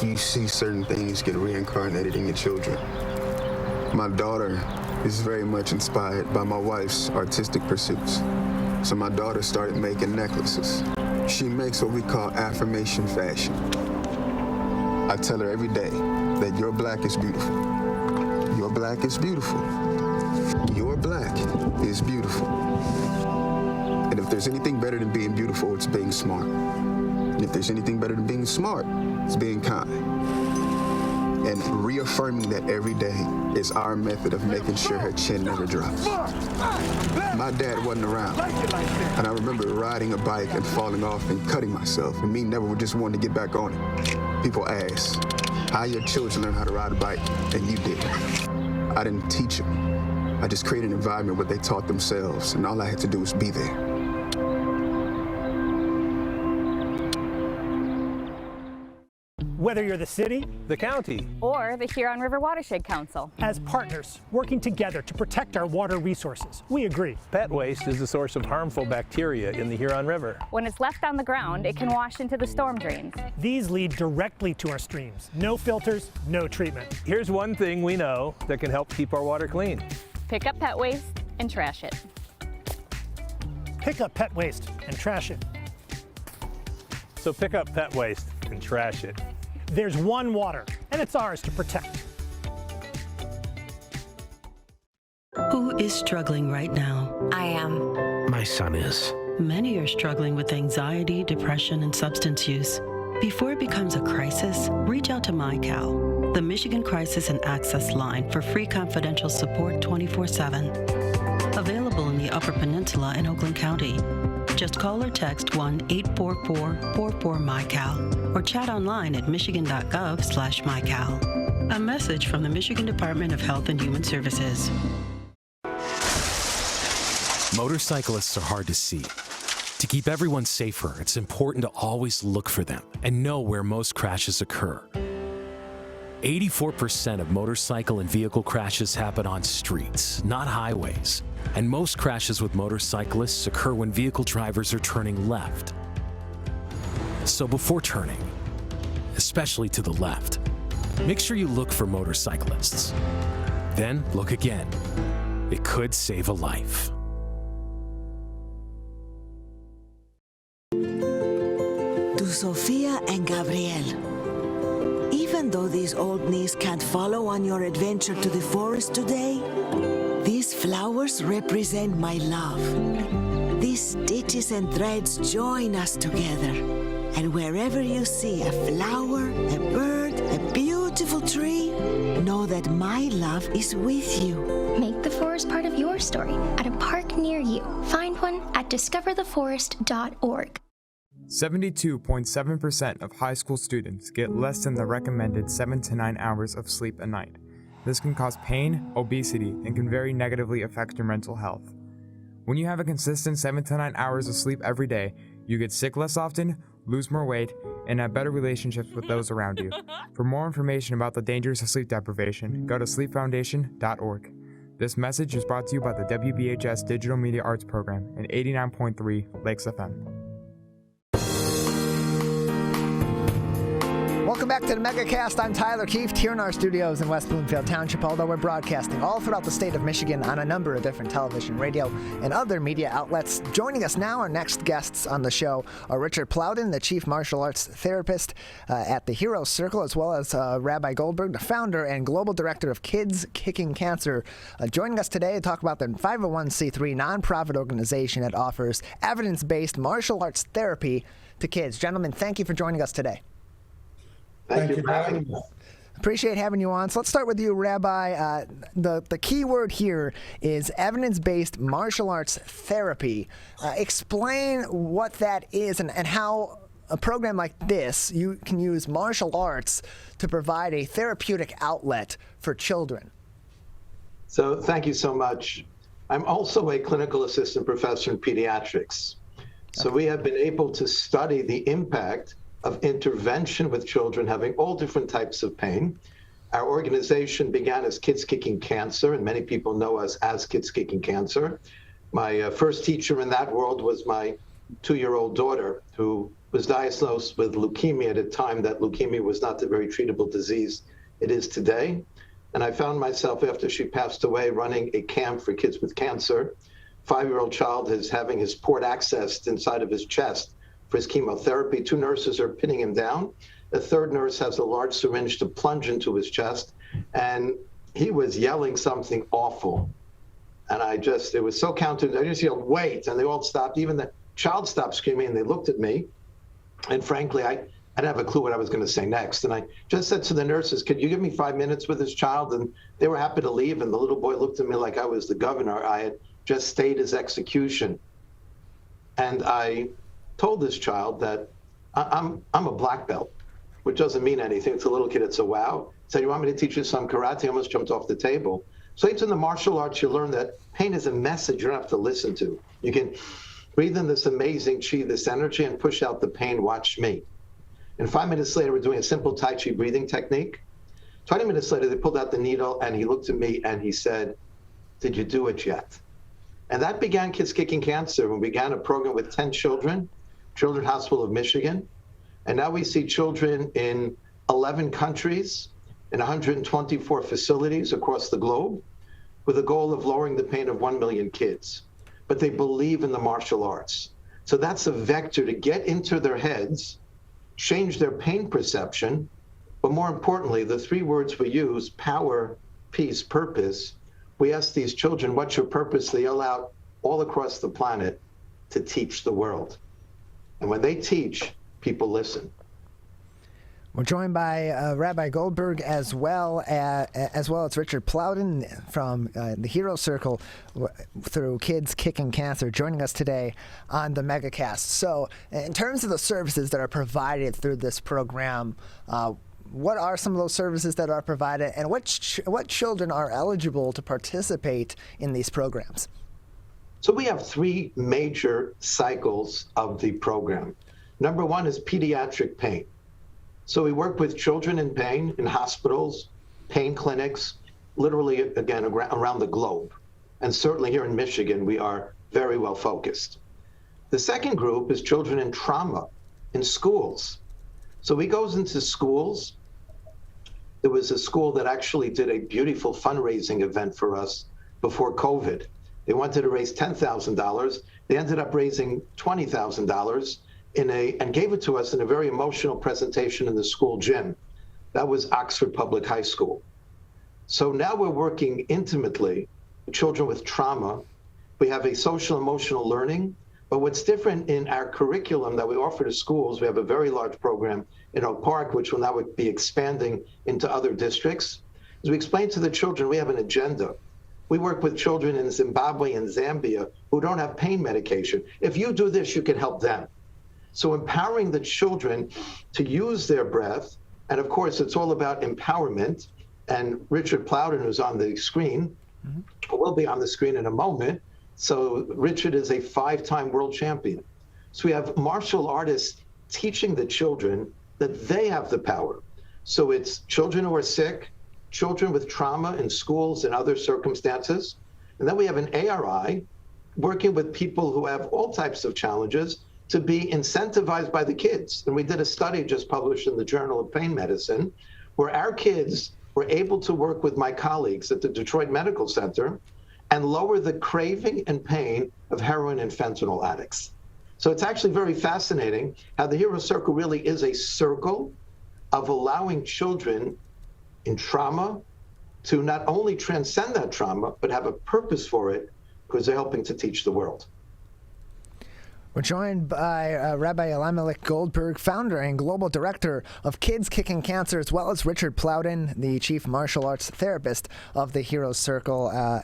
You see certain things get reincarnated in your children. My daughter is very much inspired by my wife's artistic pursuits. So my daughter started making necklaces. She makes what we call affirmation fashion. I tell her every day that your black is beautiful. Your black is beautiful. Your black is beautiful. And if there's anything better than being beautiful, it's being smart. And if there's anything better than being smart, it's being kind. And reaffirming that every day is our method of making sure her chin never drops. My dad wasn't around, and I remember riding a bike and falling off and cutting myself, and me never just wanting to get back on it. People ask, how your children learn how to ride a bike, and you didn't. I didn't teach them. I just created an environment where they taught themselves, and all I had to do was be there. Whether you're the city, the county, or the Huron River Watershed Council. As partners working together to protect our water resources, we agree. Pet waste is the source of harmful bacteria in the Huron River. When it's left on the ground, it can wash into the storm drains. These lead directly to our streams. No filters, no treatment. Here's one thing we know that can help keep our water clean. Pick up pet waste and trash it. Pick up pet waste and trash it. So pick up pet waste and trash it. There's one water, and it's ours to protect. Who is struggling right now? I am. My son is. Many are struggling with anxiety, depression, and substance use. Before it becomes a crisis, reach out to MyCal, the Michigan Crisis and Access Line, for free confidential support 24/7. Available in the Upper Peninsula and Oakland County. Just call or text 1-844-44-MyCal or chat online at michigan.gov/MyCal. A message from the Michigan Department of Health and Human Services. Motorcyclists are hard to see. To keep everyone safer, it's important to always look for them and know where most crashes occur. 84% of motorcycle and vehicle crashes happen on streets, not highways. And most crashes with motorcyclists occur when vehicle drivers are turning left. So before turning, especially to the left, make sure you look for motorcyclists. Then look again. It could save a life. To Sophia and Gabriel. Even though these old knees can't follow on your adventure to the forest today, these flowers represent my love. These stitches and threads join us together. And wherever you see a flower, a bird, a beautiful tree, know that my love is with you. Make the forest part of your story at a park near you. Find one at discovertheforest.org. 72.7% of high school students get less than the recommended 7 to 9 hours of sleep a night. This can cause pain, obesity, and can very negatively affect your mental health. When you have a consistent 7 to 9 hours of sleep every day, you get sick less often, lose more weight, and have better relationships with those around you. For more information about the dangers of sleep deprivation, go to sleepfoundation.org. This message is brought to you by the WBHS Digital Media Arts Program and 89.3 Lakes FM. Welcome back to the Megacast. I'm Tyler Keefe here in our studios in West Bloomfield Township, although we're broadcasting all throughout the state of Michigan on a number of different television, radio, and other media outlets. Joining us now, our next guests on the show are Richard Plowden, the chief martial arts therapist at the Hero Circle, as well as Rabbi Goldberg, the founder and global director of Kids Kicking Cancer. Joining us today to talk about the 501c3 nonprofit organization that offers evidence-based martial arts therapy to kids. Gentlemen, thank you for joining us today. Thank you for having me. Appreciate having you on. So let's start with you, Rabbi. The key word here is evidence-based martial arts therapy. Explain what that is and how a program like this, you can use martial arts to provide a therapeutic outlet for children. So thank you so much. I'm also a clinical assistant professor in pediatrics. So we have been able to study the impact of intervention with children having all different types of pain. Our organization began as Kids Kicking Cancer, and many people know us as Kids Kicking Cancer. My first teacher in that world was my 2-year-old daughter, who was diagnosed with leukemia at a time that leukemia was not the very treatable disease it is today. And I found myself, after she passed away, running a camp for kids with cancer. 5-year-old child is having his port accessed inside of his chest for his chemotherapy. 2 nurses are pinning him down. The 3rd nurse has a large syringe to plunge into his chest. And he was yelling something awful. And it was so counter. I just yelled, wait, and they all stopped. Even the child stopped screaming, and they looked at me. And frankly, I didn't have a clue what I was going to say next. And I just said to the nurses, could you give me 5 minutes with this child? And they were happy to leave. And the little boy looked at me like I was the governor. I had just stayed his execution. And I told this child that I'm a black belt, which doesn't mean anything. It's a little kid. It's a wow. He said, you want me to teach you some karate? I almost jumped off the table. So it's in the martial arts, you learn that pain is a message you don't have to listen to. You can breathe in this amazing chi, this energy, and push out the pain. Watch me. And 5 minutes later, we're doing a simple Tai Chi breathing technique. 20 minutes later, they pulled out the needle, and he looked at me, and he said, did you do it yet? And that began Kids Kicking Cancer. We began a program with 10 children, Children's Hospital of Michigan. And now we see children in 11 countries, in 124 facilities across the globe, with a goal of lowering the pain of 1 million kids. But they believe in the martial arts. So that's a vector to get into their heads, change their pain perception, but more importantly, the 3 words we use, power, peace, purpose. We ask these children, what's your purpose? They yell out all across the planet to teach the world. And when they teach, people listen. We're joined by Rabbi Goldberg as well. It's Richard Plowden from the Hero Circle through Kids Kicking Cancer joining us today on the Megacast. So in terms of the services that are provided through this program, what are some of those services that are provided, and what children are eligible to participate in these programs? So we have 3 major cycles of the program. Number 1 is pediatric pain. So we work with children in pain in hospitals, pain clinics, literally, again, around the globe. And certainly here in Michigan, we are very well focused. The second group is children in trauma in schools. So we go into schools. There was a school that actually did a beautiful fundraising event for us before COVID. They wanted to raise $10,000. They ended up raising $20,000 and gave it to us in a very emotional presentation in the school gym. That was Oxford Public High School. So now we're working intimately with children with trauma. We have a social emotional learning, but what's different in our curriculum that we offer to schools, we have a very large program in Oak Park, which will now be expanding into other districts. As we explain to the children, we have an agenda. We work with children in Zimbabwe and Zambia who don't have pain medication. If you do this, you can help them. So empowering the children to use their breath, and of course, it's all about empowerment. And Richard Plowden, who's on the screen, will be on the screen in a moment. So Richard is a 5-time world champion. So we have martial artists teaching the children that they have the power. So it's children who are sick, children with trauma in schools and other circumstances. And then we have an ARI working with people who have all types of challenges to be incentivized by the kids. And we did a study just published in the Journal of Pain Medicine, where our kids were able to work with my colleagues at the Detroit Medical Center and lower the craving and pain of heroin and fentanyl addicts. So it's actually very fascinating how the Hero Circle really is a circle of allowing children in trauma to not only transcend that trauma, but have a purpose for it, because they're helping to teach the world. We're joined by Rabbi Elimelech Goldberg, founder and global director of Kids Kicking Cancer, as well as Richard Plowden, the chief martial arts therapist of the Heroes Circle.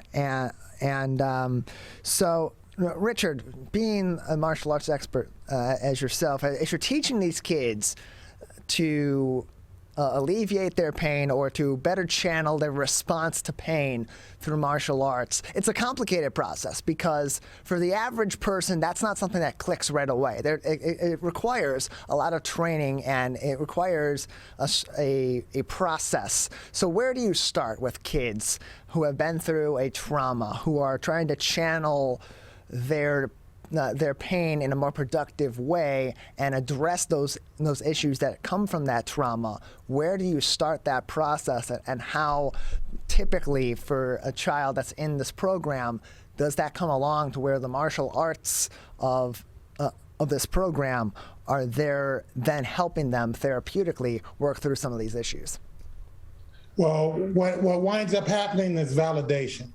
So, Richard, being a martial arts expert as yourself, as you're teaching these kids to alleviate their pain or to better channel their response to pain through martial arts, it's a complicated process because for the average person, that's not something that clicks right away. It requires a lot of training and it requires a process. So where do you start with kids who have been through a trauma, who are trying to channel their pain in a more productive way and address those issues that come from that trauma? Where do you start that process, and how typically for a child that's in this program does that come along to where the martial arts of this program are there then helping them therapeutically work through some of these issues? Well, what winds up happening is validation.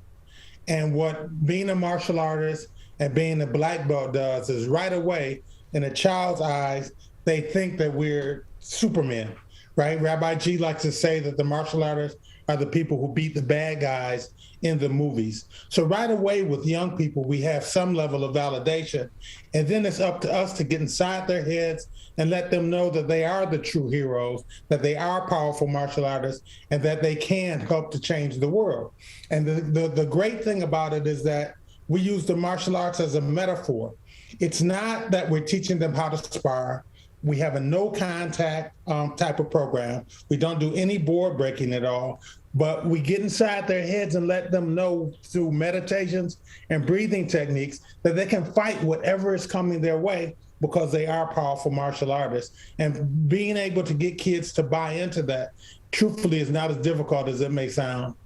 And what being a martial artist and being a black belt does is right away, in a child's eyes, they think that we're supermen, right? Rabbi G likes to say that the martial artists are the people who beat the bad guys in the movies. So right away with young people, we have some level of validation. And then it's up to us to get inside their heads and let them know that they are the true heroes, that they are powerful martial artists, and that they can help to change the world. And the great thing about it is that we use the martial arts as a metaphor. It's not that we're teaching them how to spar. We have a no contact type of program. We don't do any board breaking at all, but we get inside their heads and let them know through meditations and breathing techniques that they can fight whatever is coming their way because they are powerful martial artists. And being able to get kids to buy into that, truthfully, is not as difficult as it may sound.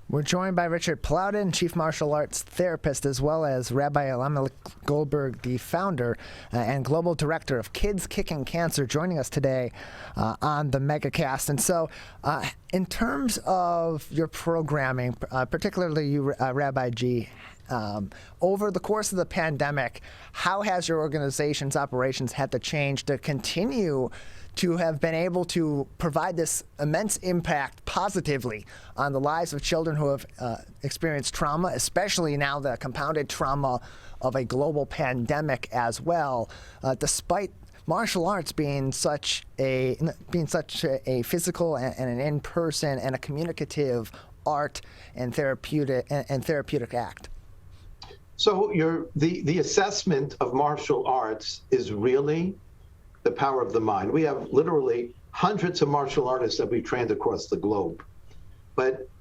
We're joined by Richard Plowden, chief martial arts therapist, as well as Rabbi Elimelech Goldberg, the founder and global director of Kids Kicking Cancer, joining us today on the Megacast. And so in terms of your programming, particularly you, Rabbi G, over the course of the pandemic, how has your organization's operations had to change to continue to have been able to provide this immense impact positively on the lives of children who have experienced trauma, especially now the compounded trauma of a global pandemic as well, despite martial arts being such a physical and an in-person and a communicative art and therapeutic act? So the assessment of martial arts is really the power of the mind. We have literally hundreds of martial artists that we've trained across the globe,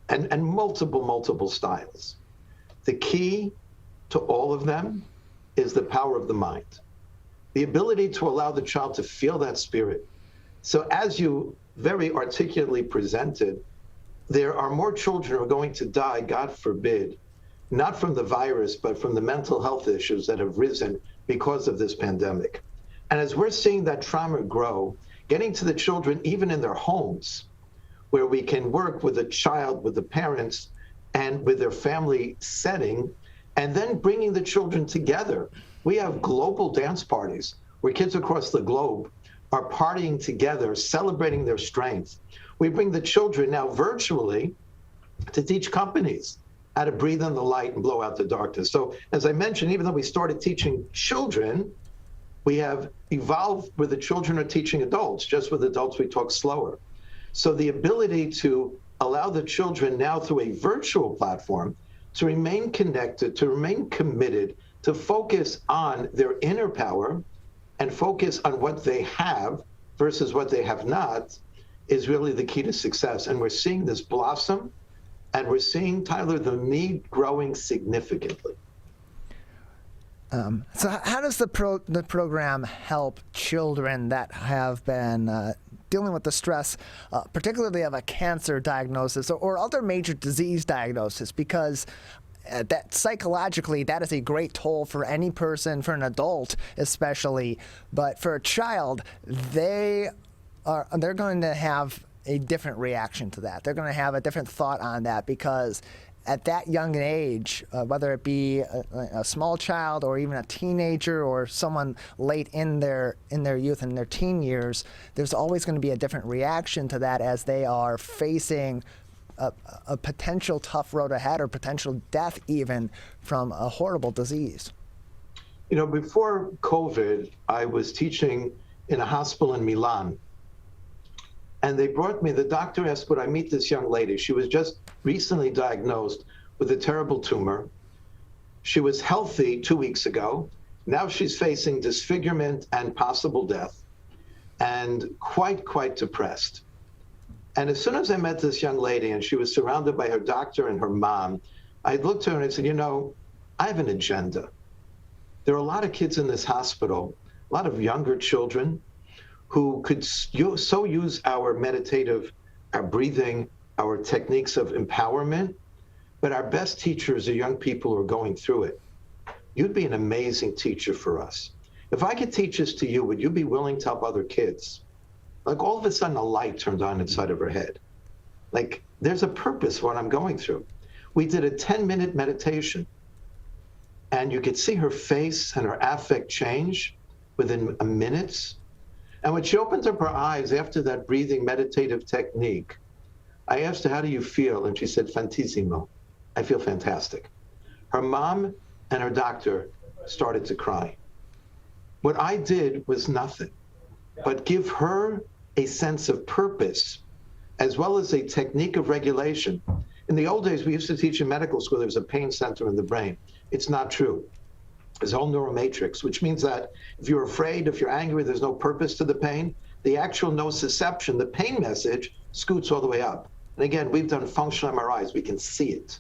and multiple styles. The key to all of them is the power of the mind, the ability to allow the child to feel that spirit. So as you very articulately presented, there are more children who are going to die, God forbid, not from the virus, but from the mental health issues that have risen because of this pandemic. And as we're seeing that trauma grow, getting to the children even in their homes, where we can work with the child, with the parents, and with their family setting, and then bringing the children together. We have global dance parties where kids across the globe are partying together, celebrating their strength. We bring the children now virtually to teach companies how to breathe in the light and blow out the darkness. So as I mentioned, even though we started teaching children, we have evolved where the children are teaching adults. Just with adults, we talk slower. So the ability to allow the children now through a virtual platform to remain connected, to remain committed, to focus on their inner power and focus on what they have versus what they have not is really the key to success. And we're seeing this blossom, and we're seeing, Tyler, the need growing significantly. So how does the program help children that have been dealing with the stress, particularly of a cancer diagnosis or other major disease diagnosis? Because that psychologically, that is a great toll for any person, for an adult especially, but for a child, they're going to have a different reaction to that. They're going to have a different thought on that because at that young an age, whether it be a small child or even a teenager or someone late in their youth and their teen years, there's always going to be a different reaction to that as they are facing a potential tough road ahead or potential death even from a horrible disease. You know, before COVID, I was teaching in a hospital in Milan. And they brought me, the doctor asked, would I meet this young lady? She was just recently diagnosed with a terrible tumor. She was healthy 2 weeks ago. Now she's facing disfigurement and possible death, and quite depressed. And as soon as I met this young lady and she was surrounded by her doctor and her mom, I looked at her and I said, you know, I have an agenda. There are a lot of kids in this hospital, a lot of younger children who could so use our meditative, our breathing, our techniques of empowerment, but our best teachers are young people who are going through it. You'd be an amazing teacher for us. If I could teach this to you, would you be willing to help other kids? Like all of a sudden a light turned on inside of her head. Like there's a purpose what I'm going through. We did a 10-minute meditation and you could see her face and her affect change within minutes. And when she opened up her eyes after that breathing meditative technique, I asked her, how do you feel? And she said, fantissimo. I feel fantastic. Her mom and her doctor started to cry. What I did was nothing but give her a sense of purpose as well as a technique of regulation. In the old days, we used to teach in medical school there was a pain center in the brain. It's not true. There's a whole neuromatrix, which means that if you're afraid, if you're angry, there's no purpose to the pain. The actual nociception, the pain message, scoots all the way up. And again, we've done functional MRIs. We can see it.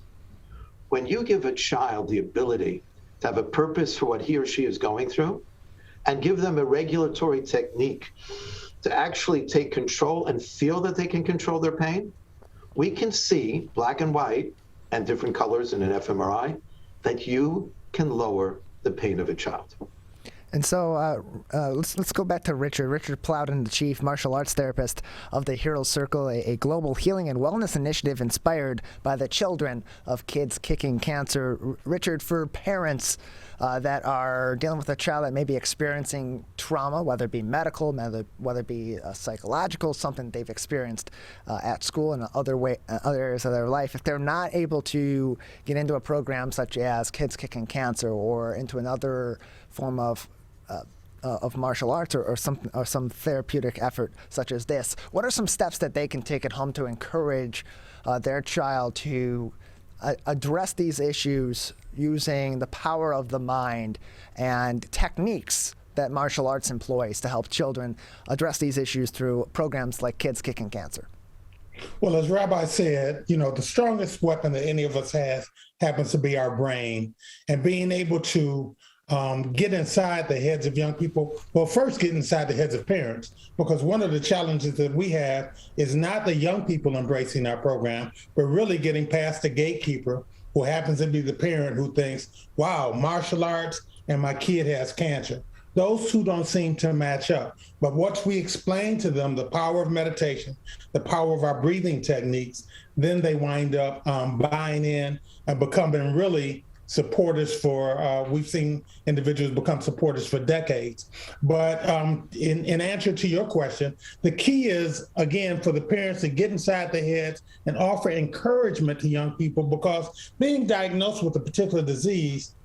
When you give a child the ability to have a purpose for what he or she is going through and give them a regulatory technique to actually take control and feel that they can control their pain, we can see black and white and different colors in an fMRI that you can lower the pain of a child. And so let's go back to Richard. Richard Plowden, the chief martial arts therapist of the Heroes Circle, a global healing and wellness initiative inspired by the children of kids kicking cancer. Richard, for parents that are dealing with a child that may be experiencing trauma, whether it be medical, whether it be psychological, something they've experienced at school and other areas of their life, if they're not able to get into a program such as Kids Kicking Cancer or into another form of martial arts or some therapeutic effort such as this, what are some steps that they can take at home to encourage their child to address these issues using the power of the mind and techniques that martial arts employs to help children address these issues through programs like Kids Kicking Cancer? Well, as Rabbi said, you know, the strongest weapon that any of us has happens to be our brain, and being able to get inside the heads of young people. Well, first get inside the heads of parents, because one of the challenges that we have is not the young people embracing our program, but really getting past the gatekeeper who happens to be the parent who thinks, wow, martial arts and my kid has cancer. Those two don't seem to match up. But once we explain to them the power of meditation, the power of our breathing techniques, then they wind up buying in and becoming really supporters for, we've seen individuals become supporters for decades. But in answer to your question, the key is, again, for the parents to get inside their heads and offer encouragement to young people, because being diagnosed with a particular disease,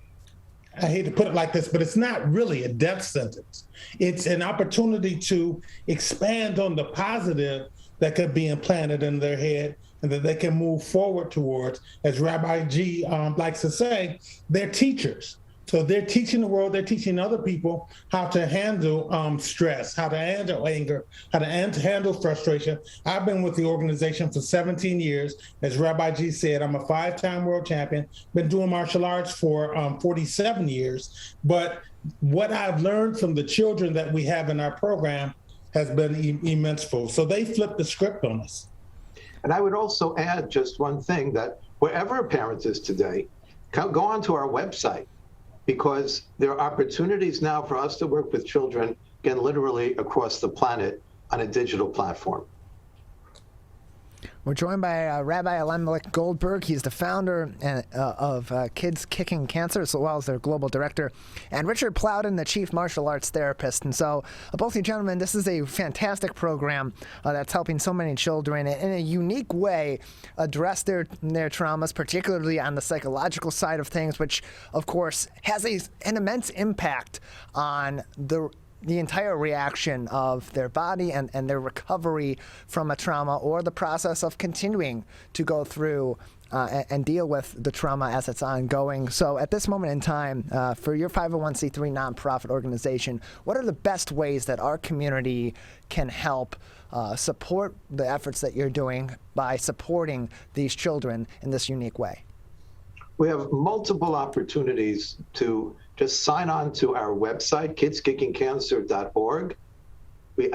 I hate to put it like this, but it's not really a death sentence. It's an opportunity to expand on the positive that could be implanted in their head and that they can move forward towards. As Rabbi G likes to say, they're teachers. So they're teaching the world, they're teaching other people how to handle stress, how to handle anger, how to handle frustration. I've been with the organization for 17 years. As Rabbi G said, I'm a 5-time world champion, been doing martial arts for 47 years. But what I've learned from the children that we have in our program has been immenseful. So they flipped the script on us. And I would also add just one thing, that wherever a parent is today, go onto our website, because there are opportunities now for us to work with children, again, literally across the planet on a digital platform. We're joined by Rabbi Elimelech Goldberg. He's the founder of Kids Kicking Cancer, as well as their global director, and Richard Plowden, the chief martial arts therapist. And so, both you gentlemen, this is a fantastic program that's helping so many children in a unique way address their traumas, particularly on the psychological side of things, which, of course, has an immense impact on the entire reaction of their body and their recovery from a trauma, or the process of continuing to go through and deal with the trauma as it's ongoing. So at this moment in time, for your 501c3 nonprofit organization, what are the best ways that our community can help support the efforts that you're doing by supporting these children in this unique way? We have multiple opportunities to just sign on to our website, kidskickingcancer.org. We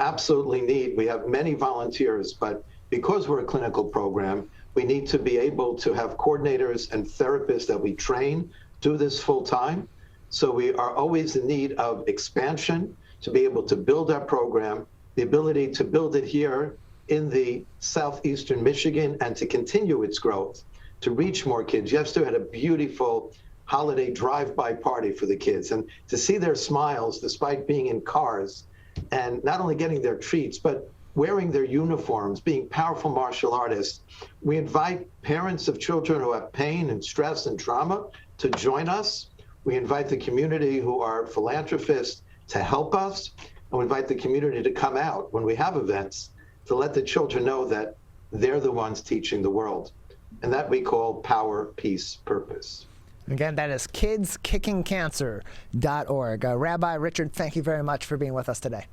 have many volunteers, but because we're a clinical program, we need to be able to have coordinators and therapists that we train do this full time. So we are always in need of expansion to be able to build our program, the ability to build it here in the southeastern Michigan and to continue its growth, to reach more kids. Yesterday had a beautiful holiday drive-by party for the kids, and to see their smiles despite being in cars and not only getting their treats, but wearing their uniforms, being powerful martial artists. We invite parents of children who have pain and stress and trauma to join us. We invite the community who are philanthropists to help us, and we invite the community to come out when we have events to let the children know that they're the ones teaching the world. And that we call power, peace, purpose. Again, that is kidskickingcancer.org. Rabbi Richard, thank you very much for being with us today.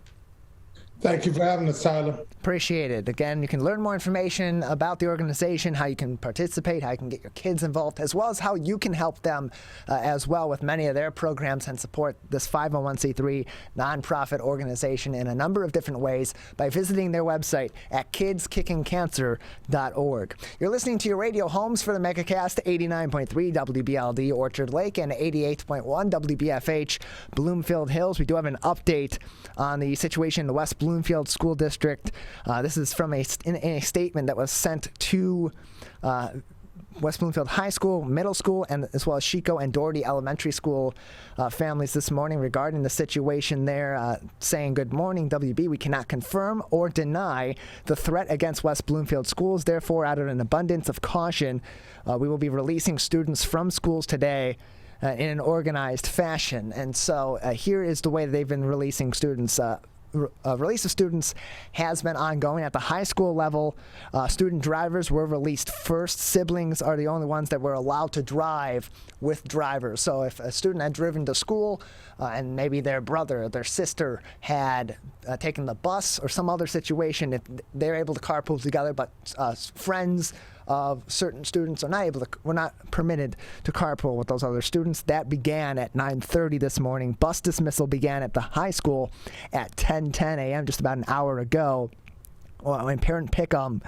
Thank you for having us, Tyler. Appreciate it. Again, you can learn more information about the organization, how you can participate, how you can get your kids involved, as well as how you can help them as well with many of their programs and support this 501c3 nonprofit organization in a number of different ways by visiting their website at kidskickingcancer.org. You're listening to your radio homes for the Megacast, 89.3 WBLD Orchard Lake and 88.1 WBFH Bloomfield Hills. We do have an update on the situation in the West Bloomfield School District. This is from a statement that was sent to West Bloomfield High School, Middle School, and as well as Chico and Doherty Elementary School families this morning regarding the situation there, saying, "Good morning, WB. We cannot confirm or deny the threat against West Bloomfield schools. Therefore, out of an abundance of caution, we will be releasing students from schools today in an organized fashion." And so here is the way they've been releasing students. Release of students has been ongoing at the high school level. Student drivers were released first. Siblings are the only ones that were allowed to drive with drivers. So if a student had driven to school and maybe their brother or their sister had taken the bus or some other situation, if they're able to carpool together, but friends of certain students were not permitted to carpool with those other students. That began at 9:30 this morning. Bus dismissal began at the high school at 10:10 a.m., just about an hour ago. Well, and parent pickup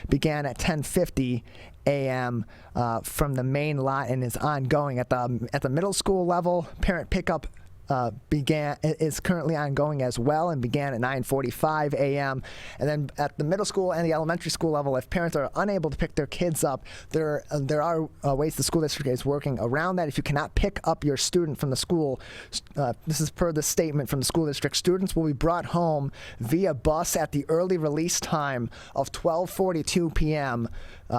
began at 10:50 a.m. From the main lot and is ongoing at the middle school level. Parent pickup is currently ongoing as well and began at 9:45 a.m. And then at the middle school and the elementary school level, if parents are unable to pick their kids up, there are ways the school district is working around that. If you cannot pick up your student from the school, this is per the statement from the school district, students will be brought home via bus at the early release time of 12:42 p.m.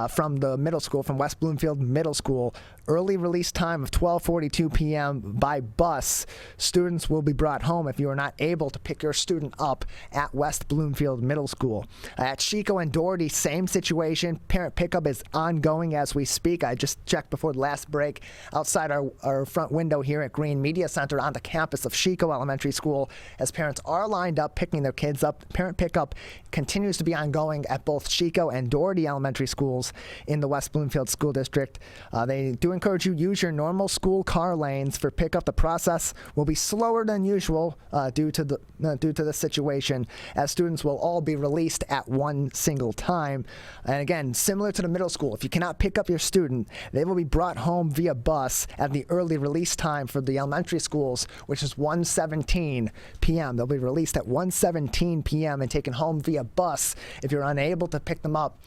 From the middle school, from West Bloomfield Middle School. Early release time of 12:42 p.m. by bus. Students will be brought home if you are not able to pick your student up at West Bloomfield Middle School. At Chico and Doherty, same situation. Parent pickup is ongoing as we speak. I just checked before the last break outside our front window here at Green Media Center on the campus of Chico Elementary School as parents are lined up picking their kids up. Parent pickup continues to be ongoing at both Chico and Doherty Elementary Schools in the West Bloomfield School District. They do encourage you use your normal school car lanes for pickup. The process will be slower than usual due to the situation, as students will all be released at one single time. And again, similar to the middle school, if you cannot pick up your student, they will be brought home via bus at the early release time for the elementary schools, which is 1:17 p.m. They'll be released at 1:17 p.m. and taken home via bus if you're unable to pick them up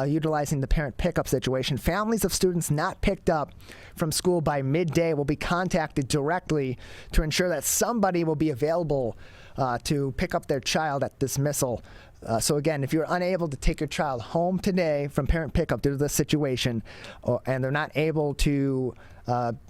utilizing the parent pickup situation. Families of students not picked up from school by midday will be contacted directly to ensure that somebody will be available to pick up their child at dismissal. So again, if you're unable to take your child home today from parent pickup due to this situation, and they're not able to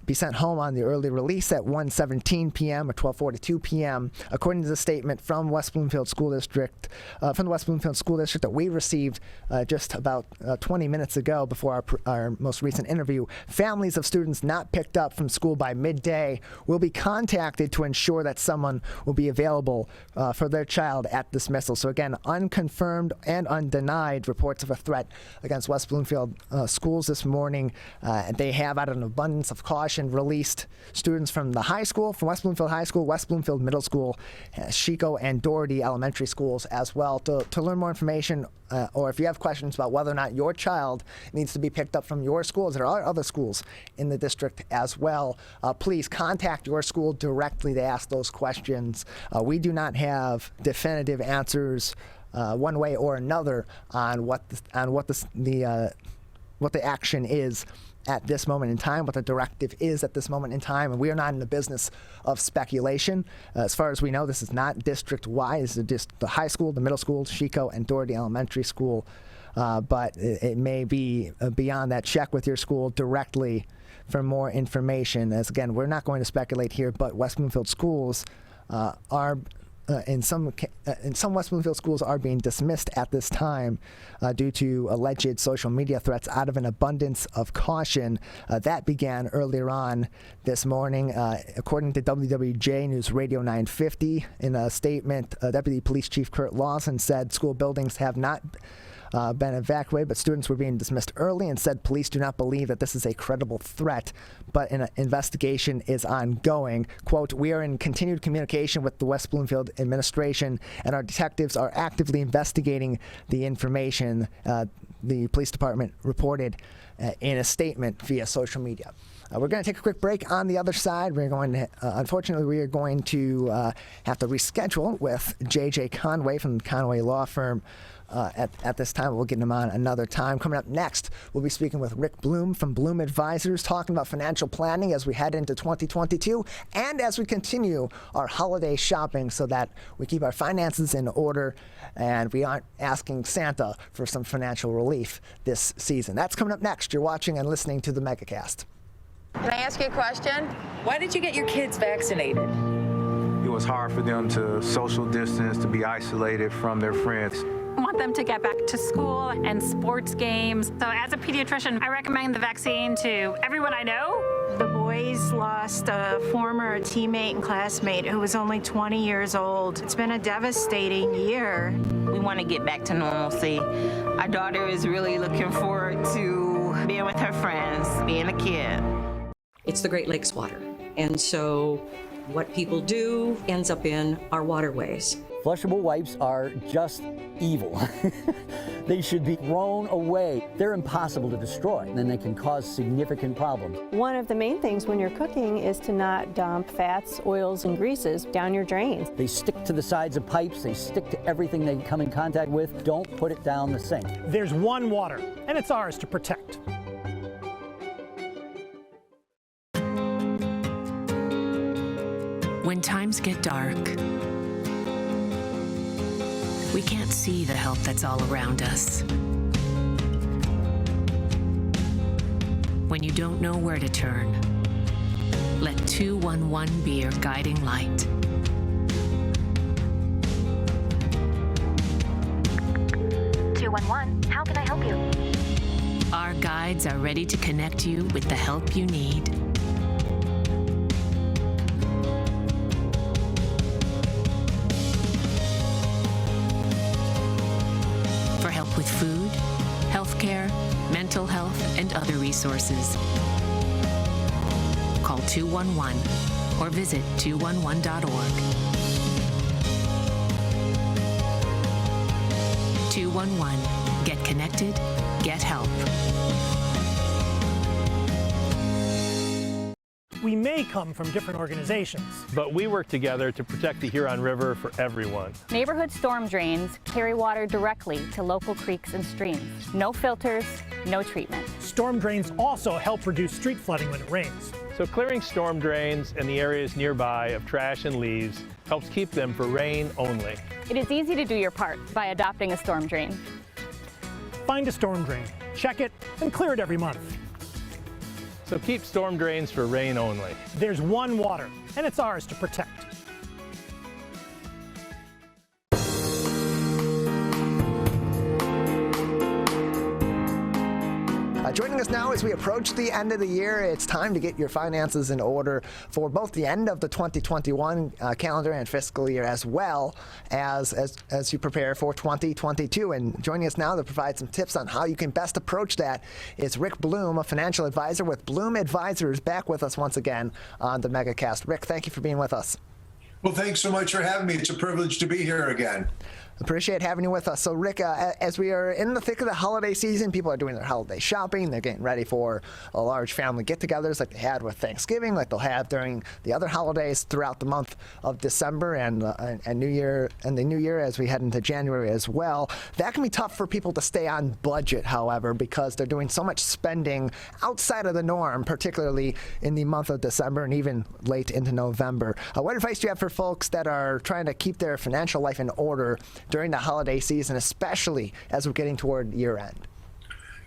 be sent home on the early release at 1:17 p.m. or 12:42 p.m., according to the statement from West Bloomfield School District, that we received just about 20 minutes ago before our most recent interview, families of students not picked up from school by midday will be contacted to ensure that someone will be available for their child at dismissal. So again, unconfirmed and undenied reports of a threat against West Bloomfield schools this morning. They have, out of an abundance of caution, released students from the high school, from West Bloomfield High School, West Bloomfield Middle School, Chico and Doherty Elementary Schools as well. To learn more information, or if you have questions about whether or not your child needs to be picked up from your schools, there are other schools in the district as well, please contact your school directly to ask those questions. We do not have definitive answers one way or another on what the action is at this moment in time, what the directive is at this moment in time, and we are not in the business of speculation. As far as we know, this is not district-wide. This is just the high school, the middle school, Chico and Doherty Elementary School, but it may be beyond that. Check with your school directly for more information. As again, we're not going to speculate here, but West Bloomfield schools are in some West Bloomfield schools are being dismissed at this time due to alleged social media threats out of an abundance of caution. That began earlier on this morning. According to WWJ News Radio 950, in a statement, Deputy Police Chief Kurt Lawson said school buildings have not been evacuated, but students were being dismissed early, and said police do not believe that this is a credible threat, but an investigation is ongoing. Quote, "We are in continued communication with the West Bloomfield administration, and our detectives are actively investigating the information," the police department reported in a statement via social media. We're going to take a quick break. On the other side, we're going to, unfortunately, we are going to have to reschedule with J.J. Conway from the Conway Law Firm. At this time, we'll get him on another time. Coming up next, we'll be speaking with Rick Bloom from Bloom Advisors, talking about financial planning as we head into 2022 and as we continue our holiday shopping so that we keep our finances in order and we aren't asking Santa for some financial relief this season. That's coming up next. You're watching and listening to the Megacast. Can I ask you a question? Why did you get your kids vaccinated? It was hard for them to social distance, to be isolated from their friends. I want them to get back to school and sports games. So as a pediatrician, I recommend the vaccine to everyone I know. The boys lost a former teammate and classmate who was only 20 years old. It's been a devastating year. We want to get back to normalcy. Our daughter is really looking forward to being with her friends, being a kid. It's the Great Lakes water. And so what people do ends up in our waterways. Flushable wipes are just evil. They should be thrown away. They're impossible to destroy, and they can cause significant problems. One of the main things when you're cooking is to not dump fats, oils, and greases down your drains. They stick to the sides of pipes. They stick to everything they come in contact with. Don't put it down the sink. There's one water, and it's ours to protect. When times get dark, we can't see the help that's all around us. When you don't know where to turn, let 211 be your guiding light. How can I help you? Our guides are ready to connect you with the help you need. For help with food, healthcare, mental health, and other resources. 211 or visit 211.org. 211. Get connected, get help. We may come from different organizations, but we work together to protect the Huron River for everyone. Neighborhood storm drains carry water directly to local creeks and streams. No filters, no treatment. Storm drains also help reduce street flooding when it rains. So clearing storm drains and the areas nearby of trash and leaves helps keep them for rain only. It is easy to do your part by adopting a storm drain. Find a storm drain, check it, and clear it every month. So keep storm drains for rain only. There's one water, and it's ours to protect. Joining us now as we approach the end of the year, it's time to get your finances in order for both the end of the 2021 calendar and fiscal year, as well as you prepare for 2022. And joining us now to provide some tips on how you can best approach that is Rick Bloom, a financial advisor with Bloom Advisors, back with us once again on the Megacast. Rick, thank you for being with us. Well, thanks so much for having me. It's a privilege to be here again. Appreciate having you with us. So, Rick, as we are in the thick of the holiday season, people are doing their holiday shopping. They're getting ready for a large family get-togethers like they had with Thanksgiving, like they'll have during the other holidays throughout the month of December and New Year, and the New Year as we head into January as well. That can be tough for people to stay on budget, however, because they're doing so much spending outside of the norm, particularly in the month of December and even late into November. What advice do you have for folks that are trying to keep their financial life in order during the holiday season, especially as we're getting toward year end?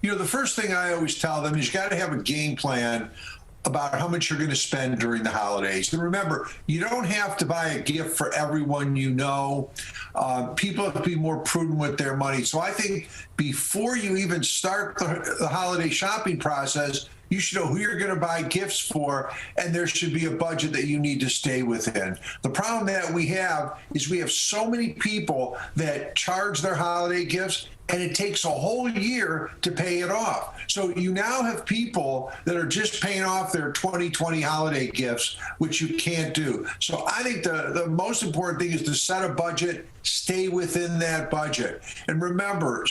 You know, the first thing I always tell them is you got to have a game plan about how much you're going to spend during the holidays. And remember, you don't have to buy a gift for everyone you know. People have to be more prudent with their money. So I think before you even start the holiday shopping process, you should know who you're going to buy gifts for, and there should be a budget that you need to stay within. The problem that we have is we have so many people that charge their holiday gifts, and it takes a whole year to pay it off. So you now have people that are just paying off their 2020 holiday gifts, which you can't do. So I think the most important thing is to set a budget, stay within that budget. And remember,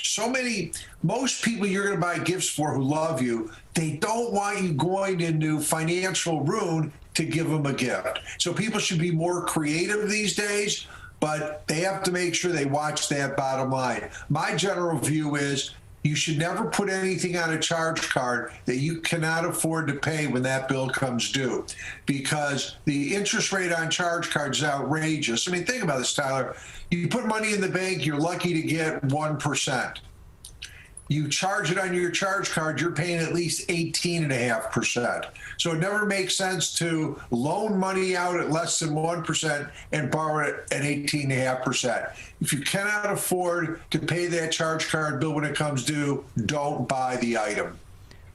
most people you're going to buy gifts for who love you, they don't want you going into financial ruin to give them a gift. So people should be more creative these days, but they have to make sure they watch that bottom line. My general view is you should never put anything on a charge card that you cannot afford to pay when that bill comes due, because the interest rate on charge cards is outrageous. I mean, think about this, Tyler. You put money in the bank, you're lucky to get 1%. You charge it on your charge card, you're paying at least 18.5%. So it never makes sense to loan money out at less than 1% and borrow it at 18.5%. If you cannot afford to pay that charge card bill when it comes due, don't buy the item.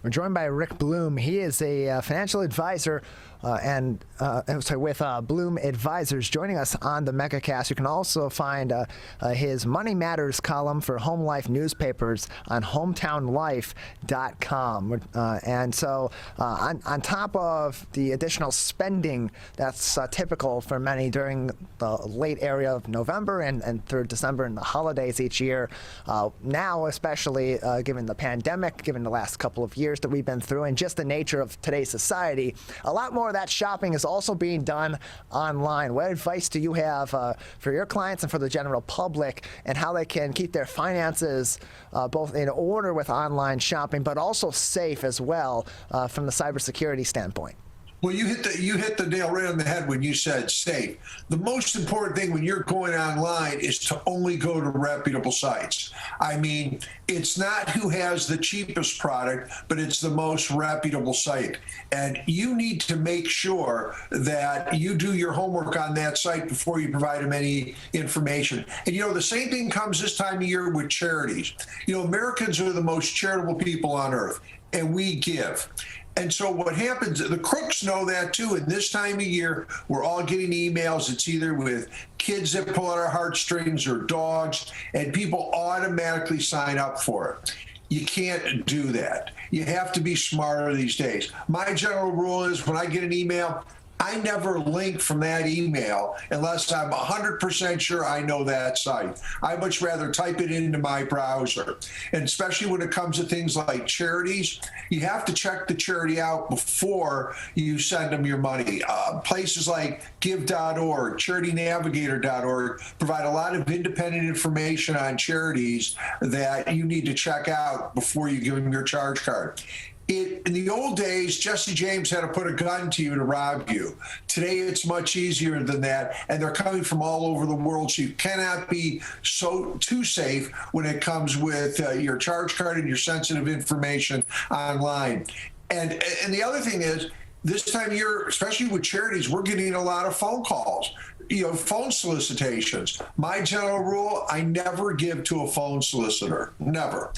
We're joined by Rick Bloom. He is a financial advisor with Bloom Advisors, joining us on the Megacast. You can also find his Money Matters column for Home Life newspapers on hometownlife.com. And so on top of the additional spending that's typical for many during the late area of November and through December and the holidays each year, now especially given the pandemic, given the last couple of years that we've been through, and just the nature of today's society, a lot more of that shopping is also being done online. What advice do you have for your clients and for the general public, and how they can keep their finances both in order with online shopping, but also safe as well from the cybersecurity standpoint? Well, you hit the nail right on the head when you said safe. The most important thing when you're going online is to only go to reputable sites. I mean, it's not who has the cheapest product, but it's the most reputable site. And you need to make sure that you do your homework on that site before you provide them any information. And, you know, the same thing comes this time of year with charities. You know, Americans are the most charitable people on earth, and we give. And so what happens, the crooks know that too. And this time of year, we're all getting emails. It's either with kids that pull at our heartstrings or dogs, and people automatically sign up for it. You can't do that. You have to be smarter these days. My general rule is when I get an email, I never link from that email unless I'm 100% sure I know that site. I much rather type it into my browser. And especially when it comes to things like charities, you have to check the charity out before you send them your money. Places like give.org, charitynavigator.org provide a lot of independent information on charities that you need to check out before you give them your charge card. In the old days, Jesse James had to put a gun to you to rob you. Today, it's much easier than that, and they're coming from all over the world, so you cannot be too safe when it comes with your charge card and your sensitive information online. And the other thing is, this time of year, especially with charities, we're getting a lot of phone calls. Phone solicitations. My general rule, I never give to a phone solicitor, never.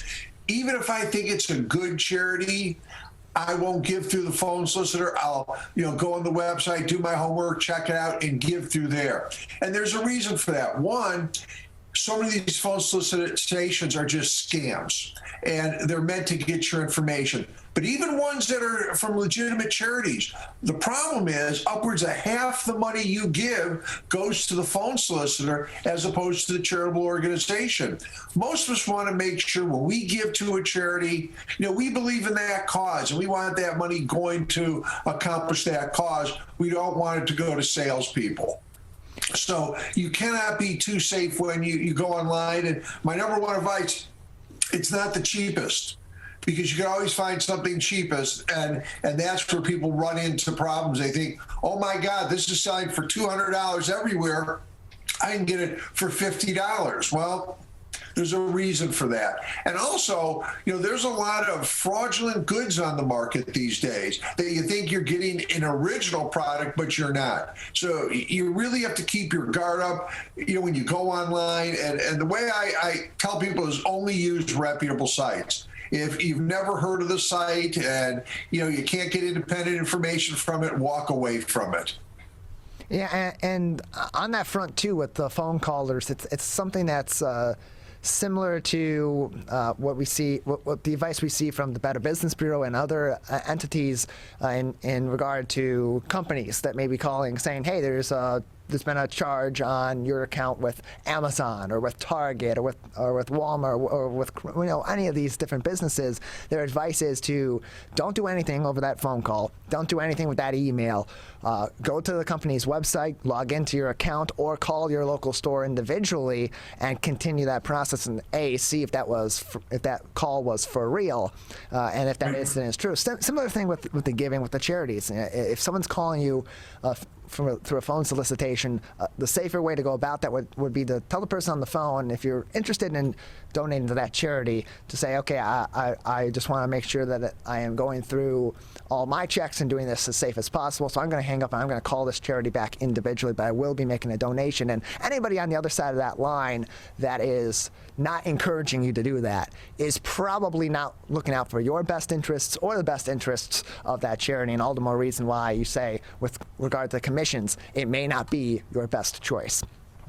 Even if I think it's a good charity, I won't give through the phone solicitor. I'll, go on the website, do my homework, check it out, and give through there. And there's a reason for that. One, so many of these phone solicitations are just scams, and they're meant to get your information. But even ones that are from legitimate charities, the problem is upwards of half the money you give goes to the phone solicitor as opposed to the charitable organization. Most of us want to make sure when we give to a charity, we believe in that cause and we want that money going to accomplish that cause. We don't want it to go to salespeople. So you cannot be too safe when you go online. And my number one advice, it's not the cheapest, because you can always find something cheapest, and that's where people run into problems. They think, oh my God, this is selling for $200 everywhere. I can get it for $50. Well, there's a reason for that. And also, there's a lot of fraudulent goods on the market these days that you think you're getting an original product, but you're not. So you really have to keep your guard up, when you go online. And the way I tell people is only use reputable sites. If you've never heard of the site and, you can't get independent information from it, walk away from it. Yeah, and on that front, too, with the phone callers, it's something that's similar to what we see, what the advice we see from the Better Business Bureau and other entities in regard to companies that may be calling, saying, hey, there's been a charge on your account with Amazon or with Target or with Walmart or with any of these different businesses. Their advice is to don't do anything over that phone call. Don't do anything with that email. Go to the company's website, log into your account, or call your local store individually and continue that process and see if that call was for real, and if that incident is true. Similar thing with the giving with the charities. If someone's calling you through a phone solicitation, the safer way to go about that would be to tell the person on the phone, if you're interested in donating to that charity, to say, okay, I just want to make sure that I am going through all my checks and doing this as safe as possible. So I'm going to hang up and I'm going to call this charity back individually, but I will be making a donation. And anybody on the other side of that line that is not encouraging you to do that is probably not looking out for your best interests or the best interests of that charity. And all the more reason why you say, with regard to commissions, it may not be your best choice.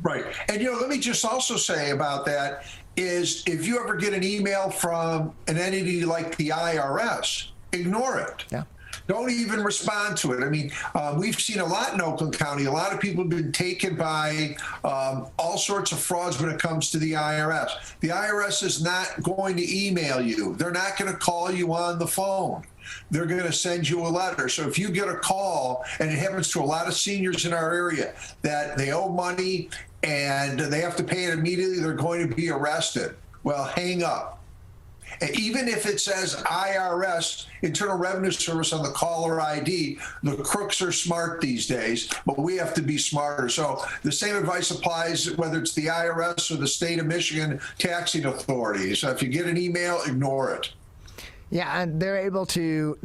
Right. And, let me just also say about that is if you ever get an email from an entity like the IRS, ignore it. Yeah. Don't even respond to it. I mean, we've seen a lot in Oakland County. A lot of people have been taken by all sorts of frauds when it comes to the IRS. The IRS is not going to email you. They're not going to call you on the phone. They're going to send you a letter. So if you get a call, and it happens to a lot of seniors in our area, that they owe money and they have to pay it immediately, they're going to be arrested. Well, hang up. And even if it says IRS, Internal Revenue Service, on the caller ID, the crooks are smart these days, but we have to be smarter. So the same advice applies whether it's the IRS or the state of Michigan taxing authorities. So if you get an email, ignore it. Yeah, and they're able to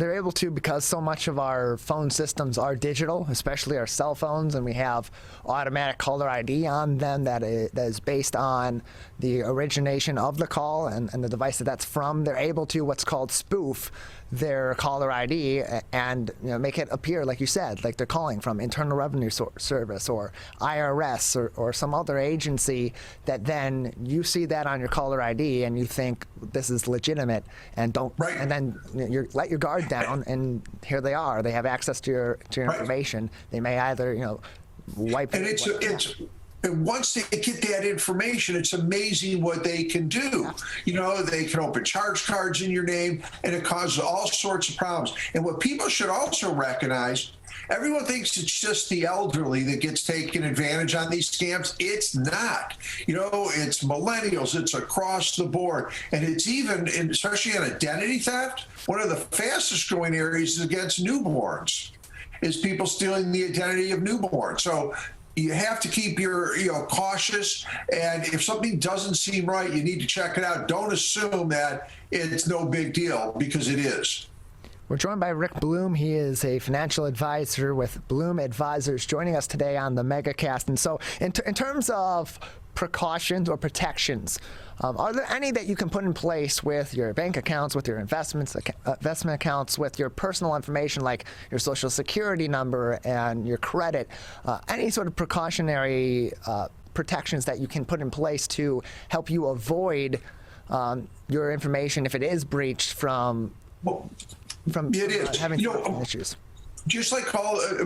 because so much of our phone systems are digital, especially our cell phones, and we have automatic caller ID on them that is based on the origination of the call and the device that's from. They're able to what's called spoof their caller ID and make it appear, like you said, like they're calling from Internal Revenue Service or IRS or some other agency, that then you see that on your caller ID and you think this is legitimate, and and then you let your guard down, and here they are. They have access to your information. They may either wipe it. And once they get that information, it's amazing what they can do. They can open charge cards in your name, and it causes all sorts of problems. And what people should also recognize, everyone thinks it's just the elderly that gets taken advantage on these scams. It's not. It's millennials. It's across the board. And it's even, especially in identity theft, one of the fastest growing areas is against newborns, is people stealing the identity of newborns. So you have to keep your cautious, and if something doesn't seem right, you need to check it out. Don't assume that it's no big deal, because it is. We're joined by Rick Bloom. He is a financial advisor with Bloom Advisors, joining us today on the Megacast. And so in terms of precautions or protections, are there any that you can put in place with your bank accounts, with your investment accounts, with your personal information like your social security number and your credit? Any sort of precautionary protections that you can put in place to help you avoid your information if it is breached from having issues? Just like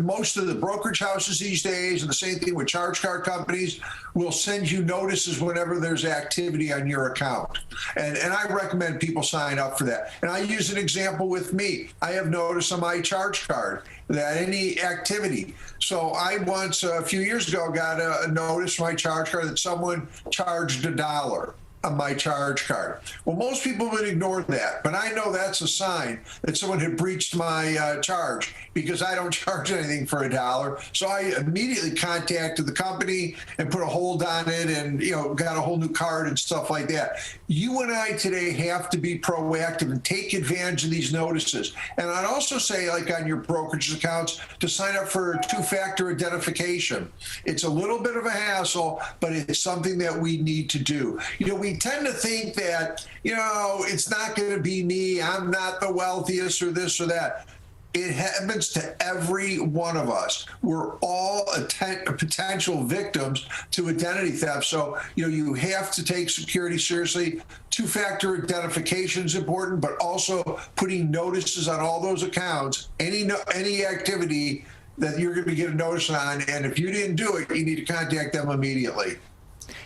most of the brokerage houses these days, and the same thing with charge card companies, will send you notices whenever there's activity on your account. And I recommend people sign up for that. And I use an example with me. I have notice on my charge card that any activity. So I once, a few years ago, got a notice from my charge card that someone charged $1 on my charge card. Well, most people would ignore that, but I know that's a sign that someone had breached my charge, because I don't charge anything for $1. So I immediately contacted the company and put a hold on it, and got a whole new card and stuff like that. You and I today have to be proactive and take advantage of these notices. And I'd also say, like on your brokerage accounts, to sign up for two-factor identification. It's a little bit of a hassle, but it's something that we need to do. We tend to think that, it's not going to be me, I'm not the wealthiest or this or that. It happens to every one of us. We're all potential victims to identity theft. So, you have to take security seriously. Two-factor identification is important, but also putting notices on all those accounts, any activity that you're going to be getting notice on. And if you didn't do it, you need to contact them immediately.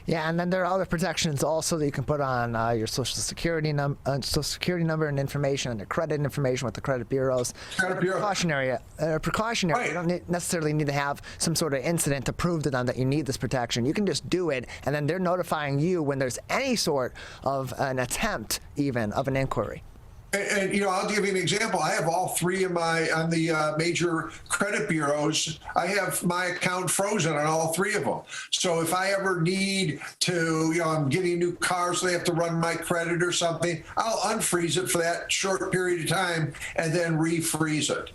Yeah, and then there are other protections also that you can put on your social security number and information, and your credit information with the credit bureaus. Precautionary. Right. You don't necessarily need to have some sort of incident to prove to them that you need this protection. You can just do it, and then they're notifying you when there's any sort of an attempt, even, of an inquiry. And I'll give you an example. I have all three of on the major credit bureaus. I have my account frozen on all three of them. So if I ever need to, I'm getting a new car, so they have to run my credit or something, I'll unfreeze it for that short period of time and then refreeze it.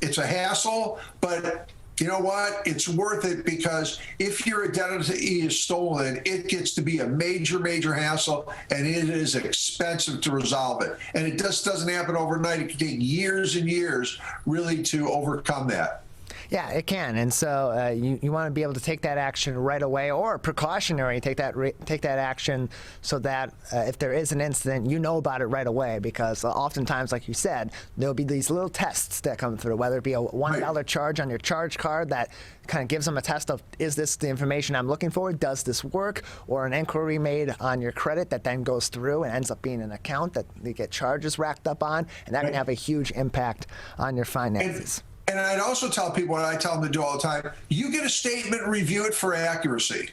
It's a hassle, but you know what? It's worth it, because if your identity is stolen, it gets to be a major, major hassle, and it is expensive to resolve it. And it just doesn't happen overnight. It can take years and years really to overcome that. Yeah, it can, and so you want to be able to take that action right away, or precautionary, take that action so that if there is an incident, you know about it right away. Because oftentimes, like you said, there'll be these little tests that come through, whether it be a $1 charge on your charge card that kind of gives them a test of, is this the information I'm looking for? Does this work? Or an inquiry made on your credit that then goes through and ends up being an account that they get charges racked up on, and that can have a huge impact on your finances. And I'd also tell people what I tell them to do all the time: you get a statement, review it for accuracy.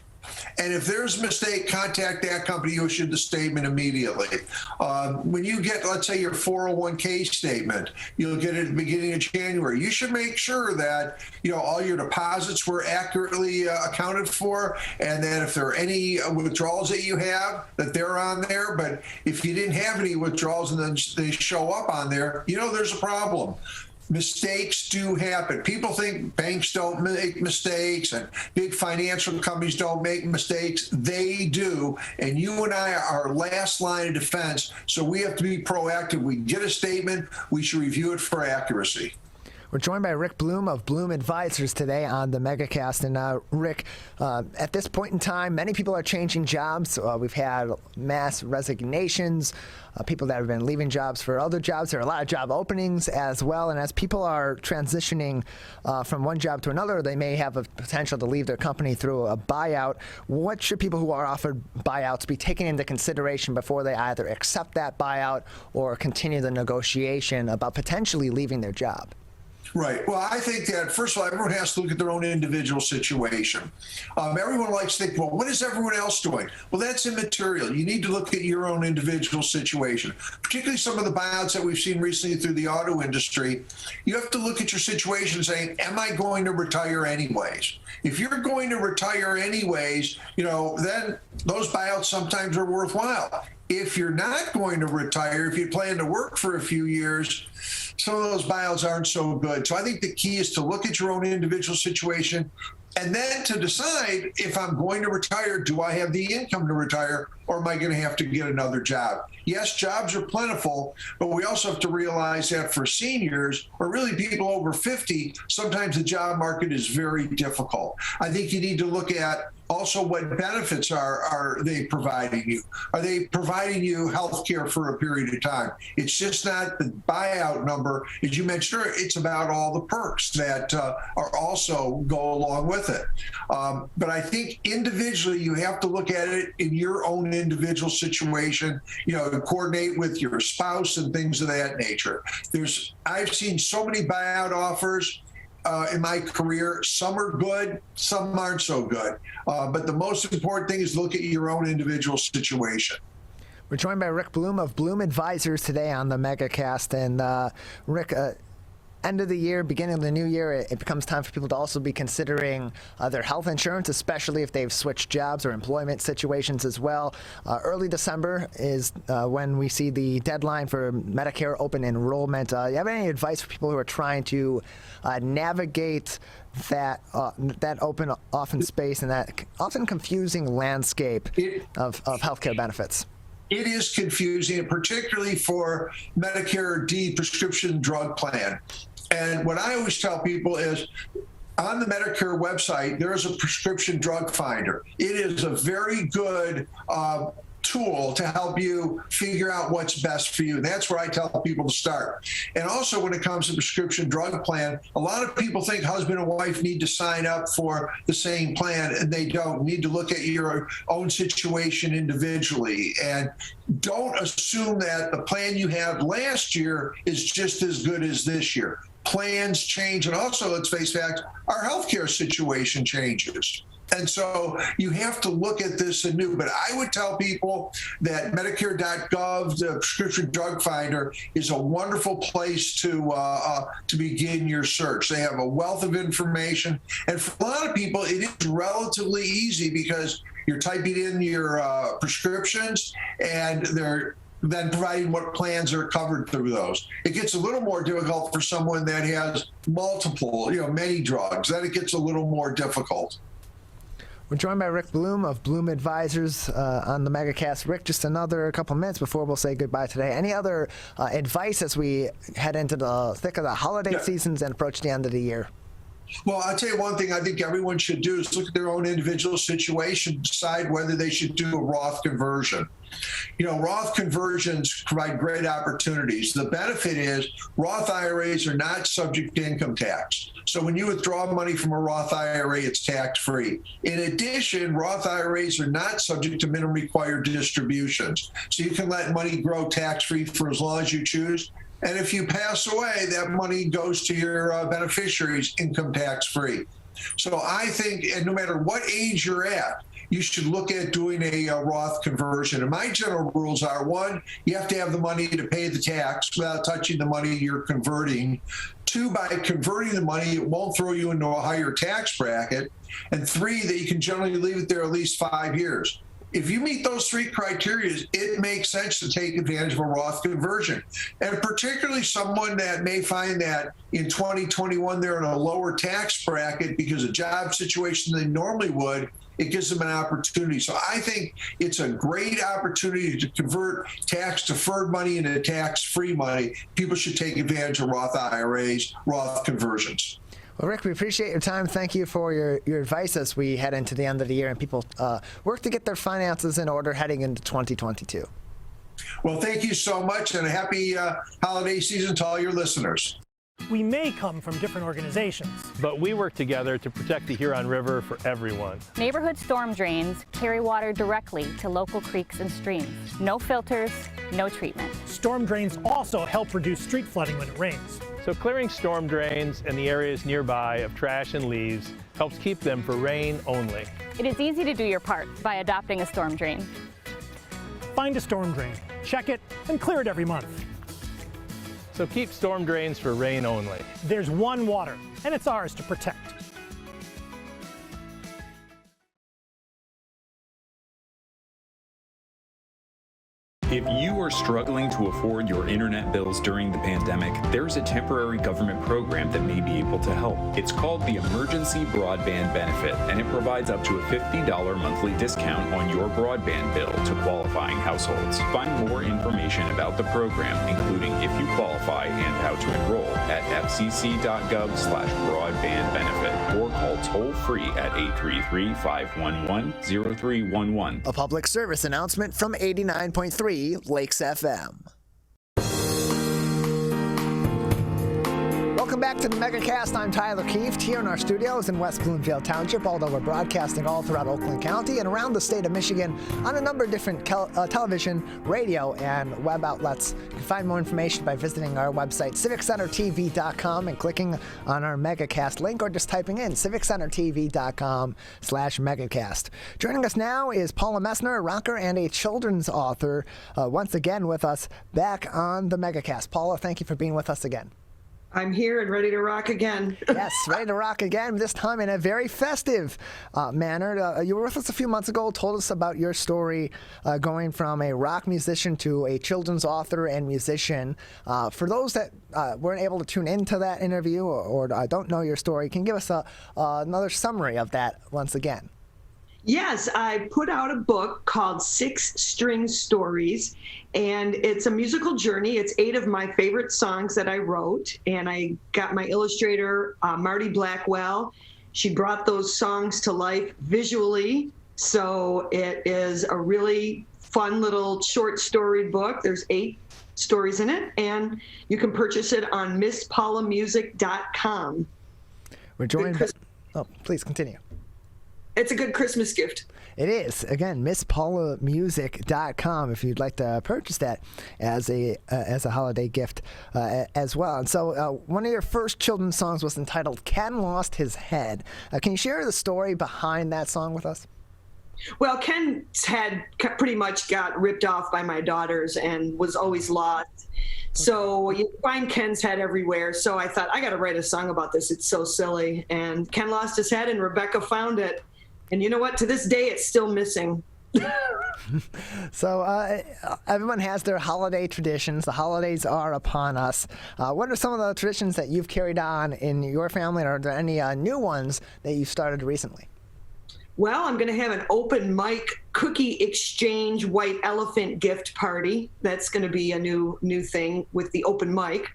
And if there's a mistake, contact that company who issued the statement immediately. When you get, let's say, your 401k statement, you'll get it at the beginning of January. You should make sure that all your deposits were accurately accounted for, and that if there are any withdrawals that you have, that they're on there. But if you didn't have any withdrawals and then they show up on there, there's a problem. mistakes do happen. People think banks don't make mistakes and big financial companies don't make mistakes. They do. And you and I are last line of defense. So we have to be proactive. We get a statement, we should review it for accuracy. We're joined by Rick Bloom of Bloom Advisors today on the Megacast. And Rick, at this point in time, many people are changing jobs. We've had mass resignations, people that have been leaving jobs for other jobs. There are a lot of job openings as well. And as people are transitioning from one job to another, they may have a potential to leave their company through a buyout. What should people who are offered buyouts be taking into consideration before they either accept that buyout or continue the negotiation about potentially leaving their job? Right. Well, I think that, first of all, everyone has to look at their own individual situation. Everyone likes to think, well, what is everyone else doing? Well, that's immaterial. You need to look at your own individual situation, particularly some of the buyouts that we've seen recently through the auto industry. You have to look at your situation saying, am I going to retire anyways? If you're going to retire anyways, then those buyouts sometimes are worthwhile. If you're not going to retire, if you plan to work for a few years, some of those buyouts aren't so good. So I think the key is to look at your own individual situation and then to decide, if I'm going to retire, do I have the income to retire, or am I going to have to get another job? Yes, jobs are plentiful, but we also have to realize that for seniors, or really people over 50, sometimes the job market is very difficult. I think you need to look at also what benefits are they providing you? Are they providing you health care for a period of time? It's just not the buyout number. As you mentioned earlier, it's about all the perks that are also go along with it. But I think individually, you have to look at it in your own individual situation, coordinate with your spouse and things of that nature. I've seen so many buyout offers in my career. Some are good, some aren't so good. But the most important thing is look at your own individual situation. We're joined by Rick Bloom of Bloom Advisors today on the Megacast. And Rick, end of the year, beginning of the new year, it becomes time for people to also be considering their health insurance, especially if they've switched jobs or employment situations as well. Early December is when we see the deadline for Medicare open enrollment. Do you have any advice for people who are trying to navigate that open, often space and that often confusing landscape of healthcare benefits? It is confusing, particularly for Medicare D prescription drug plan. And what I always tell people is, on the Medicare website, there is a prescription drug finder. It is a very good tool to help you figure out what's best for you. And that's where I tell people to start. And also, when it comes to prescription drug plan, a lot of people think husband and wife need to sign up for the same plan, and they don't. You need to look at your own situation individually, and don't assume that the plan you had last year is just as good as this year. Plans change, and also, let's face facts, our healthcare situation changes. And so you have to look at this anew. But I would tell people that Medicare.gov, the prescription drug finder, is a wonderful place to begin your search. They have a wealth of information. And for a lot of people, it is relatively easy because you're typing in your prescriptions, and they're then providing what plans are covered through those. It gets a little more difficult for someone that has multiple, many drugs. Then it gets a little more difficult. We're joined by Rick Bloom of Bloom Advisors on the Megacast. Rick, just another couple minutes before we'll say goodbye today. Any other advice as we head into the thick of the holiday seasons and approach the end of the year? Well, I'll tell you one thing I think everyone should do is look at their own individual situation, decide whether they should do a Roth conversion. Roth conversions provide great opportunities. The benefit is Roth IRAs are not subject to income tax. So when you withdraw money from a Roth IRA, it's tax-free. In addition, Roth IRAs are not subject to minimum required distributions. So you can let money grow tax-free for as long as you choose. And if you pass away, that money goes to your beneficiaries income tax-free. So I think, and no matter what age you're at, you should look at doing a Roth conversion. And my general rules are, 1, you have to have the money to pay the tax without touching the money you're converting. 2, by converting the money, it won't throw you into a higher tax bracket. And 3, that you can generally leave it there at least 5 years. If you meet those three criteria, it makes sense to take advantage of a Roth conversion. And particularly someone that may find that in 2021 they're in a lower tax bracket because of job situation than they normally would, it gives them an opportunity. So I think it's a great opportunity to convert tax-deferred money into tax-free money. People should take advantage of Roth IRAs, Roth conversions. Well, Rick, we appreciate your time. Thank you for your advice as we head into the end of the year and people work to get their finances in order heading into 2022. Well, thank you so much, and a happy holiday season to all your listeners. We may come from different organizations, but we work together to protect the Huron River for everyone. Neighborhood storm drains carry water directly to local creeks and streams. No filters, no treatment. Storm drains also help reduce street flooding when it rains. So clearing storm drains and the areas nearby of trash and leaves helps keep them for rain only. It is easy to do your part by adopting a storm drain. Find a storm drain, check it, and clear it every month. So keep storm drains for rain only. There's one water, and it's ours to protect. If you are struggling to afford your internet bills during the pandemic, there's a temporary government program that may be able to help. It's called the Emergency Broadband Benefit, and it provides up to a $50 monthly discount on your broadband bill to qualifying households. Find more information about the program, including if you qualify and how to enroll, at fcc.gov/broadbandbenefit, or call toll-free at 833-511-0311. A public service announcement from 89.3 Lakes FM. Welcome back to the Megacast. I'm Tyler Kieft here in our studios in West Bloomfield Township, although we're broadcasting all throughout Oakland County and around the state of Michigan on a number of different television, radio, and web outlets. You can find more information by visiting our website, civiccentertv.com, and clicking on our Megacast link, or just typing in civiccentertv.com/Megacast. Joining us now is Paula Messener, a rocker and a children's author, once again with us back on the Megacast. Paula, thank you for being with us again. I'm here and ready to rock again. Yes, ready to rock again, this time in a very festive manner. You were with us a few months ago, told us about your story going from a rock musician to a children's author and musician. For those that weren't able to tune into that interview or don't know your story, can you give us another summary of that once again? Yes, I put out a book called 6 String Stories, and it's a musical journey. It's 8 of my favorite songs that I wrote, and I got my illustrator, Marty Blackwell. She brought those songs to life visually, so it is a really fun little short story book. There's 8 stories in it, and you can purchase it on MissPaulaMusic.com. We're joined by... Oh, please continue. It's a good Christmas gift. It is. Again, MissPaulaMusic.com if you'd like to purchase that as a holiday gift as well. And so one of your first children's songs was entitled Ken Lost His Head. Can you share the story behind that song with us? Well, Ken's head pretty much got ripped off by my daughters and was always lost. So you find Ken's head everywhere. So I thought, I got to write a song about this. It's so silly. And Ken lost his head and Rebecca found it. And you know what? To this day, it's still missing. So everyone has their holiday traditions. The holidays are upon us. What are some of the traditions that you've carried on in your family? Or are there any new ones that you started recently? Well, I'm going to have an open mic cookie exchange white elephant gift party. That's going to be a new thing with the open mic.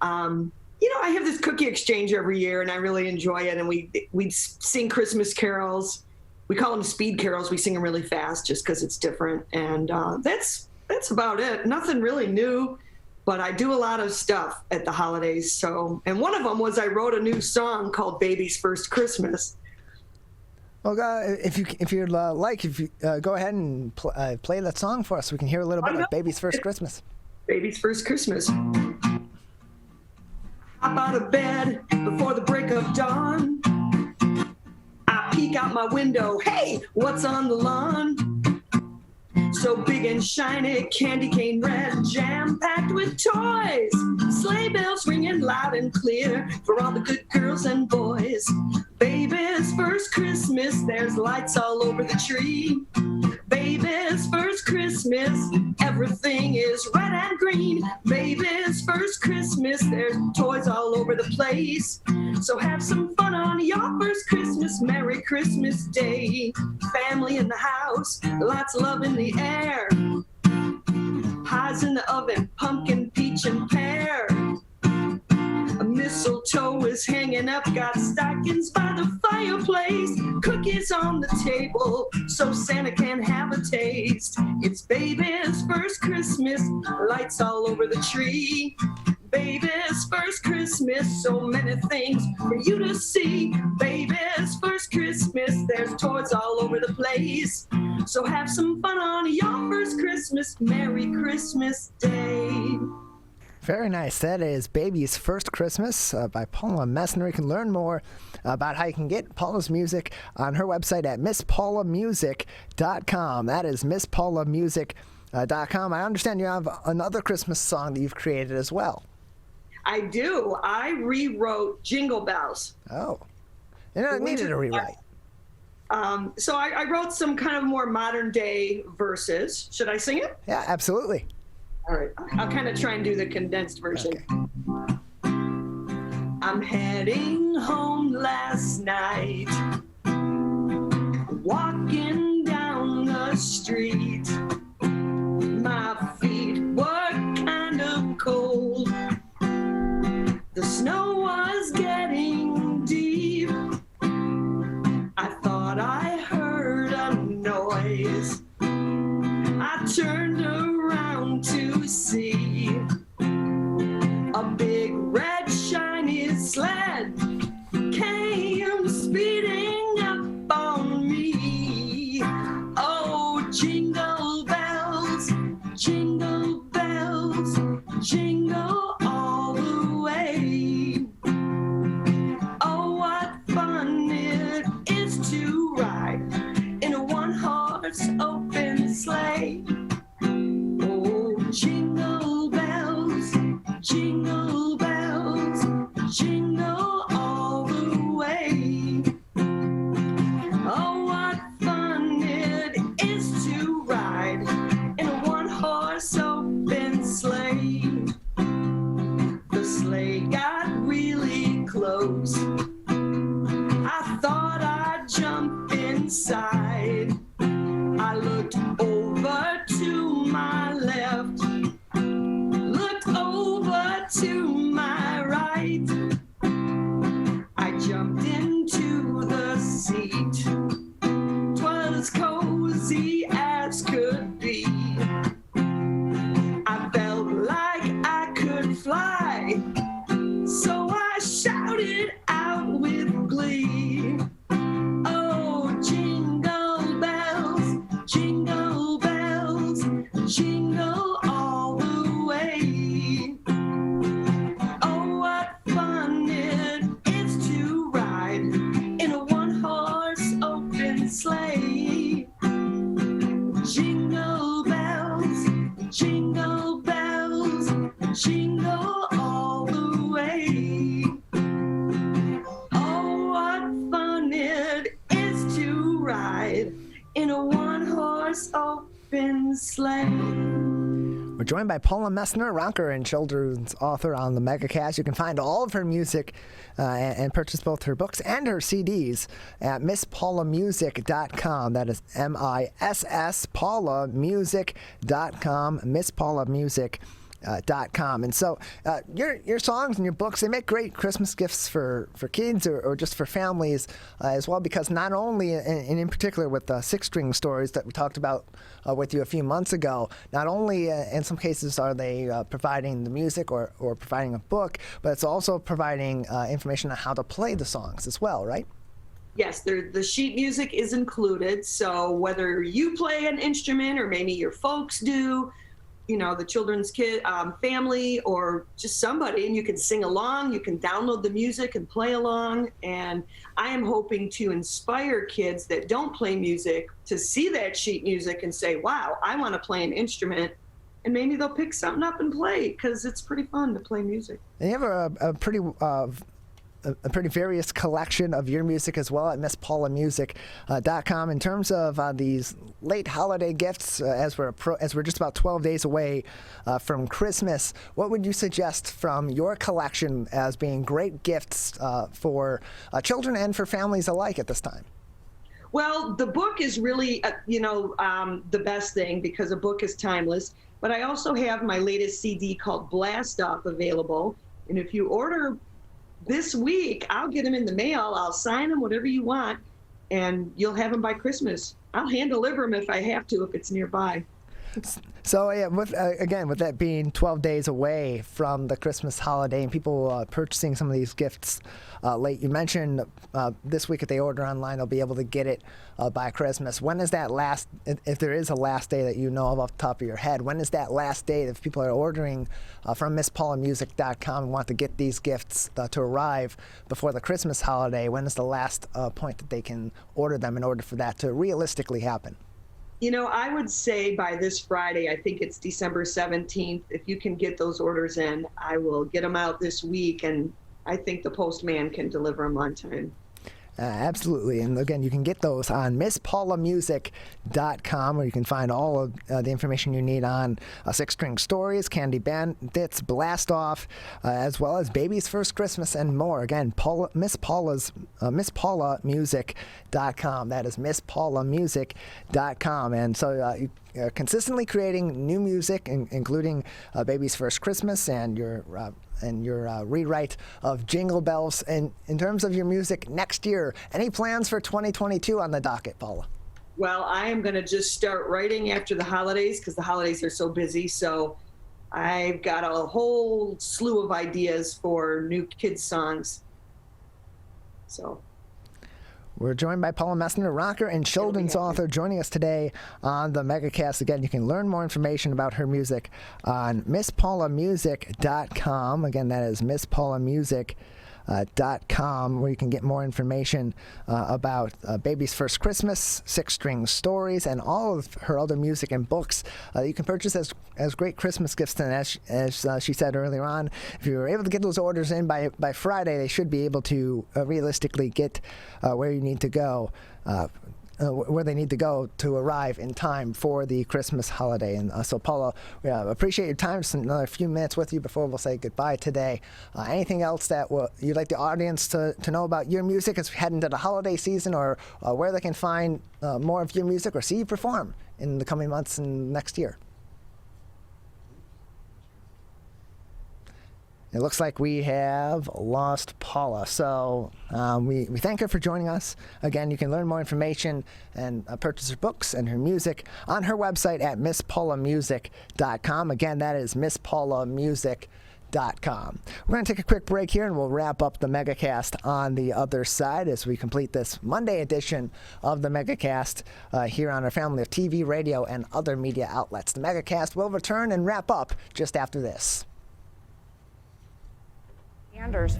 I have this cookie exchange every year, and I really enjoy it. And we sing Christmas carols. We call them speed carols. We sing them really fast just because it's different. And that's about it. Nothing really new, but I do a lot of stuff at the holidays. So, and one of them was I wrote a new song called Baby's First Christmas. Well, if you'd like, go ahead and play that song for us, so we can hear a little bit of Baby's First Christmas. Baby's First Christmas. Hop out of bed before the break of dawn. I peek out my window. Hey, what's on the lawn? So big and shiny, candy cane red, jam-packed with toys. Sleigh bells ringing loud and clear for all the good girls and boys. Baby's first Christmas, there's lights all over the tree. Baby's first Christmas, everything is red and green. Baby's first Christmas, there's toys all over the place. So have some fun on your first Christmas, Merry Christmas Day. Family in the house, lots of love in the air. Pies in the oven, pumpkin, peach, and pear. A mistletoe is hanging up, got stockings by the fireplace. Cookies on the table, so Santa can have a taste. It's baby's first Christmas, lights all over the tree. Baby's first Christmas, so many things for you to see. Baby's first Christmas, there's toys all over the place. So have some fun on your first Christmas, Merry Christmas Day. Very nice. That is Baby's First Christmas by Paula Messener. You can learn more about how you can get Paula's music on her website at MissPaulaMusic.com. That is MissPaulaMusic.com. I understand you have another Christmas song that you've created as well. I do. I rewrote Jingle Bells. Oh. You know, it needed a rewrite. So I wrote some kind of more modern day verses. Should I sing it? Yeah, absolutely. All right. I'll kind of try and do the condensed version. Okay. I'm heading home last night, walking down the street. My feet were kind of cold. The snow was getting deep. I thought I heard a noise. I turned around to see a big red shiny sled came speeding up on me. Oh, jingle bells, jingle bells, jingle all the way. Oh, what fun it is to ride in a one-horse open sleigh. Oh, jingle bells, jingle bells, jingle all the way. Oh, what fun it is to ride in a one-horse open sleigh. The sleigh got really close. I thought I'd jump inside. I looked over to my left, looked over to my right. I jumped into the seat. 'Twas cozy as could be. I felt like I could fly, so I shouted out with glee. Oh, jingle bells, jingle bells, jingle all the way. Oh, what fun it is to ride in a one-horse open sleigh. Jingle bells, jingle bells, jingle all the way. Oh, what fun it is to ride in a one-horse open sleigh. We're joined by Paula Messener, rocker and children's author on the Megacast. You can find all of her music and purchase both her books and her CDs at MissPaulaMusic.com. That is MISS PaulaMusic.com, MissPaulaMusic.com. And so your songs and your books, they make great Christmas gifts for kids or just for families as well, because not only, and in particular with the six-string stories that we talked about with you a few months ago, not only in some cases are they providing the music or providing a book, but it's also providing information on how to play the songs as well, right? Yes, the sheet music is included. So whether you play an instrument or maybe your folks do, you know, the children's family or just somebody, and you can sing along, you can download the music and play along. And I am hoping to inspire kids that don't play music to see that sheet music and say, wow, I want to play an instrument. And maybe they'll pick something up and play, because it's pretty fun to play music. And you have a pretty a pretty various collection of your music as well at MissPaulaMusic.com. In terms of these late holiday gifts, as we're just about 12 days away from Christmas, what would you suggest from your collection as being great gifts for children and for families alike at this time? Well, the book is really, the best thing because a book is timeless. But I also have my latest CD called Blast Off available. And if you order this week, I'll get them in the mail. I'll sign them, whatever you want, and you'll have them by Christmas. I'll hand deliver them if I have to, if it's nearby. So yeah, with that being 12 days away from the Christmas holiday and people purchasing some of these gifts late, you mentioned this week if they order online, they'll be able to get it by Christmas. When is that last, if there is a last day that you know of off the top of your head, when is that last day if people are ordering from MissPaulaMusic.com and want to get these gifts to arrive before the Christmas holiday? When is the last point that they can order them in order for that to realistically happen? I would say by this Friday, I think it's December 17th, if you can get those orders in, I will get them out this week, and I think the postman can deliver them on time. Absolutely. And again, you can get those on MissPaulaMusic.com, where you can find all of the information you need on Six String Stories, Candy Bandits, Blast Off, as well as Baby's First Christmas and more. Again, MissPaulaMusic.com. That is MissPaulaMusic.com. And so consistently creating new music, including Baby's First Christmas and your rewrite of Jingle Bells. And in terms of your music next year, any plans for 2022 on the docket, Paula? Well, I am going to just start writing after the holidays because the holidays are so busy. So I've got a whole slew of ideas for new kids songs. So we're joined by Paula Messener, rocker and children's author, joining us today on the Megacast. Again, you can learn more information about her music on MissPaulaMusic.com. Again, that is MissPaulaMusic.com, where you can get more information about Baby's First Christmas, Six String Stories, and all of her other music and books that you can purchase as great Christmas gifts. And as she said earlier on, if you were able to get those orders in by Friday, they should be able to realistically get where you need to go. Where they need to go to arrive in time for the Christmas holiday. And so, Paula, we appreciate your time. Just another few minutes with you before we'll say goodbye today. Anything else that you'd like the audience to know about your music as we head into the holiday season, or where they can find more of your music or see you perform in the coming months and next year? It looks like we have lost Paula, so we thank her for joining us. Again, you can learn more information and purchase her books and her music on her website at MissPaulaMusic.com. Again, that is MissPaulaMusic.com. We're going to take a quick break here, and we'll wrap up the Megacast on the other side as we complete this Monday edition of the Megacast here on our family of TV, radio, and other media outlets. The Megacast will return and wrap up just after this.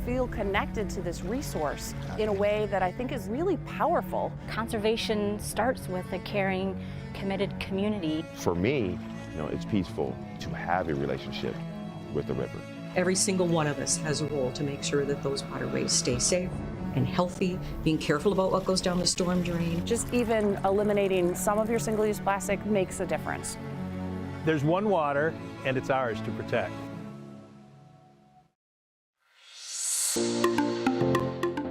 Feel connected to this resource in a way that I think is really powerful. Conservation starts with a caring, committed community. For me, it's peaceful to have a relationship with the river. Every single one of us has a role to make sure that those waterways stay safe and healthy, being careful about what goes down the storm drain. Just even eliminating some of your single-use plastic makes a difference. There's one water, and it's ours to protect.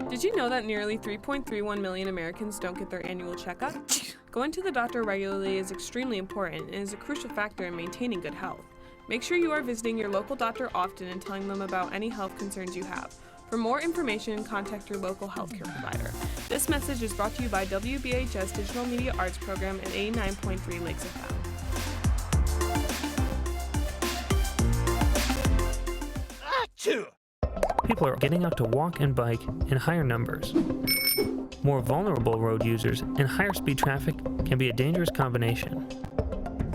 Did you know that nearly 3.31 million Americans don't get their annual checkup? Going to the doctor regularly is extremely important and is a crucial factor in maintaining good health. Make sure you are visiting your local doctor often and telling them about any health concerns you have. For more information, contact your local healthcare provider. This message is brought to you by WBHS Digital Media Arts Program and 89.3 Lakes FM. People are getting out to walk and bike in higher numbers. More vulnerable road users and higher speed traffic can be a dangerous combination.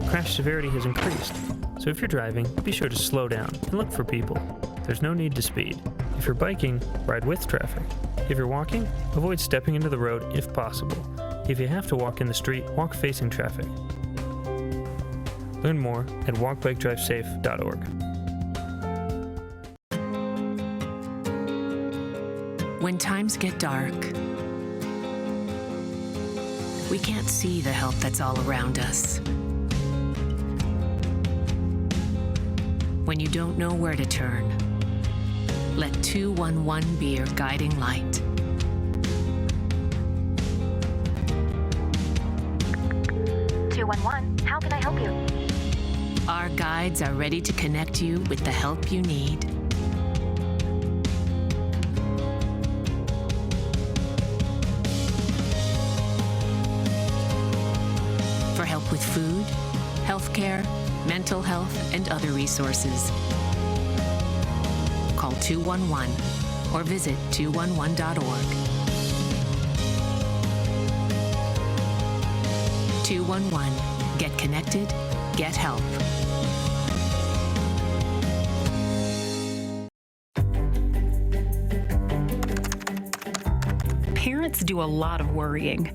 Crash severity has increased, so if you're driving, be sure to slow down and look for people. There's no need to speed. If you're biking, ride with traffic. If you're walking, avoid stepping into the road if possible. If you have to walk in the street, walk facing traffic. Learn more at walkbikedrivesafe.org. When times get dark, we can't see the help that's all around us. When you don't know where to turn, let 211 be your guiding light. 211, how can I help you? Our guides are ready to connect you with the help you need. For help with food, healthcare, mental health, and other resources. Call 211 or visit 211.org. 211. Get connected, get help. Parents do a lot of worrying.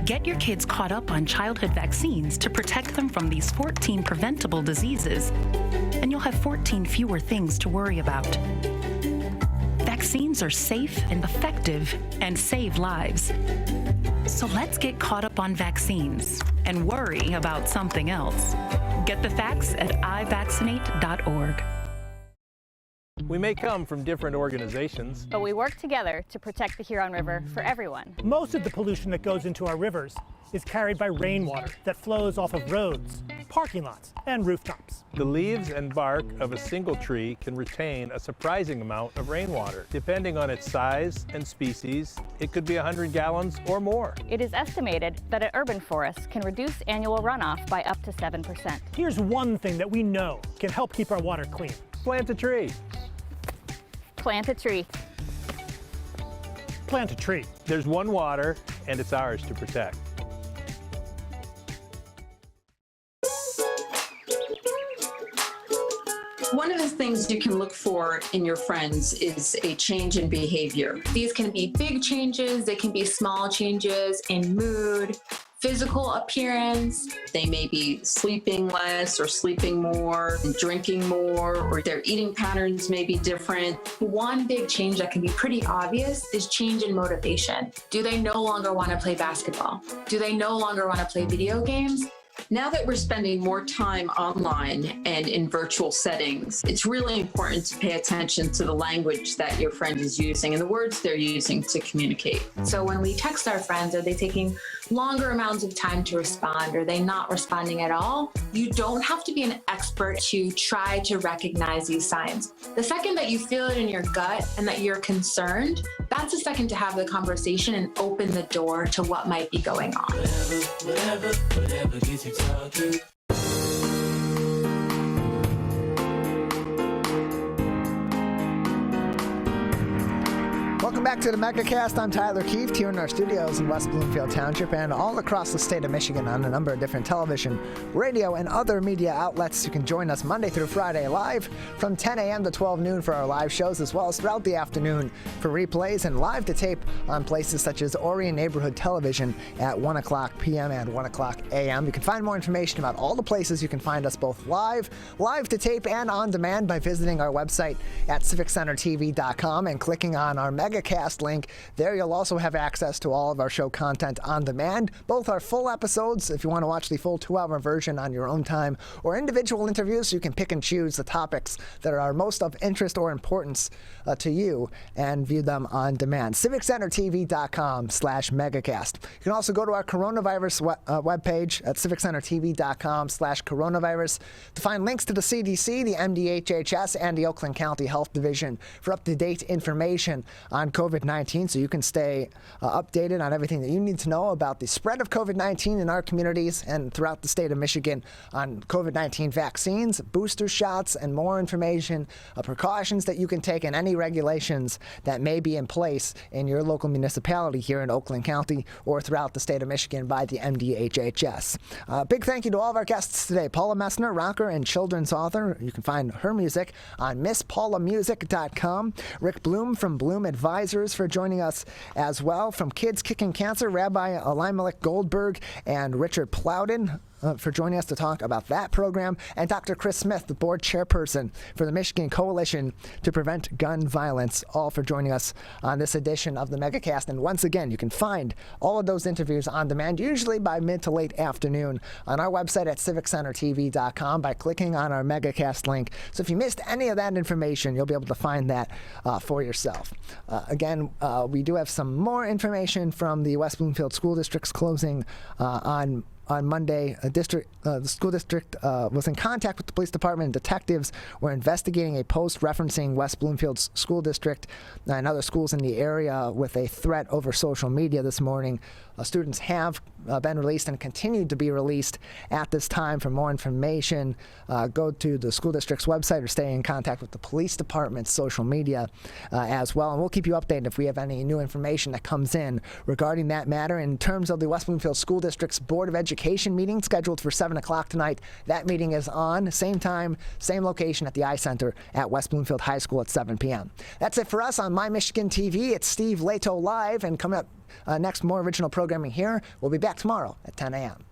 Get your kids caught up on childhood vaccines to protect them from these 14 preventable diseases, and you'll have 14 fewer things to worry about. Vaccines are safe and effective and save lives. So let's get caught up on vaccines and worry about something else. Get the facts at ivaccinate.org. We may come from different organizations, But we work together to protect the Huron River for everyone. Most of the pollution that goes into our rivers is carried by rainwater that flows off of roads, parking lots, and rooftops. The leaves and bark of a single tree can retain a surprising amount of rainwater. Depending on its size and species, it could be 100 gallons or more. It is estimated that an urban forest can reduce annual runoff by up to 7%. Here's one thing that we know can help keep our water clean. Plant a tree. Plant a tree. Plant a tree. There's one water, and it's ours to protect. One of the things you can look for in your friends is a change in behavior. These can be big changes, they can be small changes in mood, physical appearance. They may be sleeping less or sleeping more, drinking more, or their eating patterns may be different. One big change that can be pretty obvious is change in motivation. Do they no longer want to play basketball? Do they no longer want to play video games? Now that we're spending more time online and in virtual settings, it's really important to pay attention to the language that your friend is using and the words they're using to communicate. So when we text our friends, are they taking longer amounts of time to respond? Are they not responding at all? You don't have to be an expert to try to recognize these signs. The second that you feel it in your gut and that you're concerned, that's the second to have the conversation and open the door to what might be going on. Whatever gets you talking. Welcome back to the Megacast. I'm Tyler Keefe, here in our studios in West Bloomfield Township and all across the state of Michigan on a number of different television, radio, and other media outlets. You can join us Monday through Friday live from 10 a.m. to 12 noon for our live shows, as well as throughout the afternoon for replays and live to tape on places such as Orion Neighborhood Television at 1 o'clock p.m. and 1 o'clock a.m. You can find more information about all the places you can find us both live to tape, and on demand by visiting our website at civiccentertv.com and clicking on our Megacast link. There you'll also have access to all of our show content on demand, both our full episodes if you want to watch the full 2-hour version on your own time, or individual interviews so you can pick and choose the topics that are most of interest or importance to you and view them on demand. civiccentertv.com/megacast. You can also go to our coronavirus webpage at civiccentertv.com/coronavirus to find links to the CDC, the MDHHS, and the Oakland County Health Division for up-to-date information on COVID-19, so you can stay updated on everything that you need to know about the spread of COVID-19 in our communities and throughout the state of Michigan, on COVID-19 vaccines, booster shots, and more information, precautions that you can take, and any regulations that may be in place in your local municipality here in Oakland County or throughout the state of Michigan by the MDHHS. Big thank you to all of our guests today. Paula Messener, rocker and children's author. You can find her music on MissPaulaMusic.com. Rick Bloom from Bloom Advisors for joining us as well. From Kids Kicking Cancer, Rabbi Elimelech Goldberg and Richard Plowden for joining us to talk about that program, and Dr. Chris Smith, the board chairperson for the Michigan Coalition to Prevent Gun Violence, all for joining us on this edition of the Megacast. And once again, you can find all of those interviews on demand, usually by mid to late afternoon, on our website at civiccentertv.com by clicking on our Megacast link. So if you missed any of that information, you'll be able to find that for yourself. Again, we do have some more information from the West Bloomfield School District's closing on Monday. The school district was in contact with the police department, and detectives were investigating a post referencing West Bloomfield's school district and other schools in the area with a threat over social media this morning. Students have been released and continue to be released at this time. For more information, go to the school district's website or stay in contact with the police department's social media as well. And we'll keep you updated if we have any new information that comes in regarding that matter. In terms of the West Bloomfield School District's Board of Education meeting scheduled for 7 o'clock tonight, that meeting is on, same time, same location at the I-Center at West Bloomfield High School at 7 p.m. That's it for us on My Michigan TV. It's Steve Leto Live, and coming up next, more original programming here. We'll be back tomorrow at 10 a.m.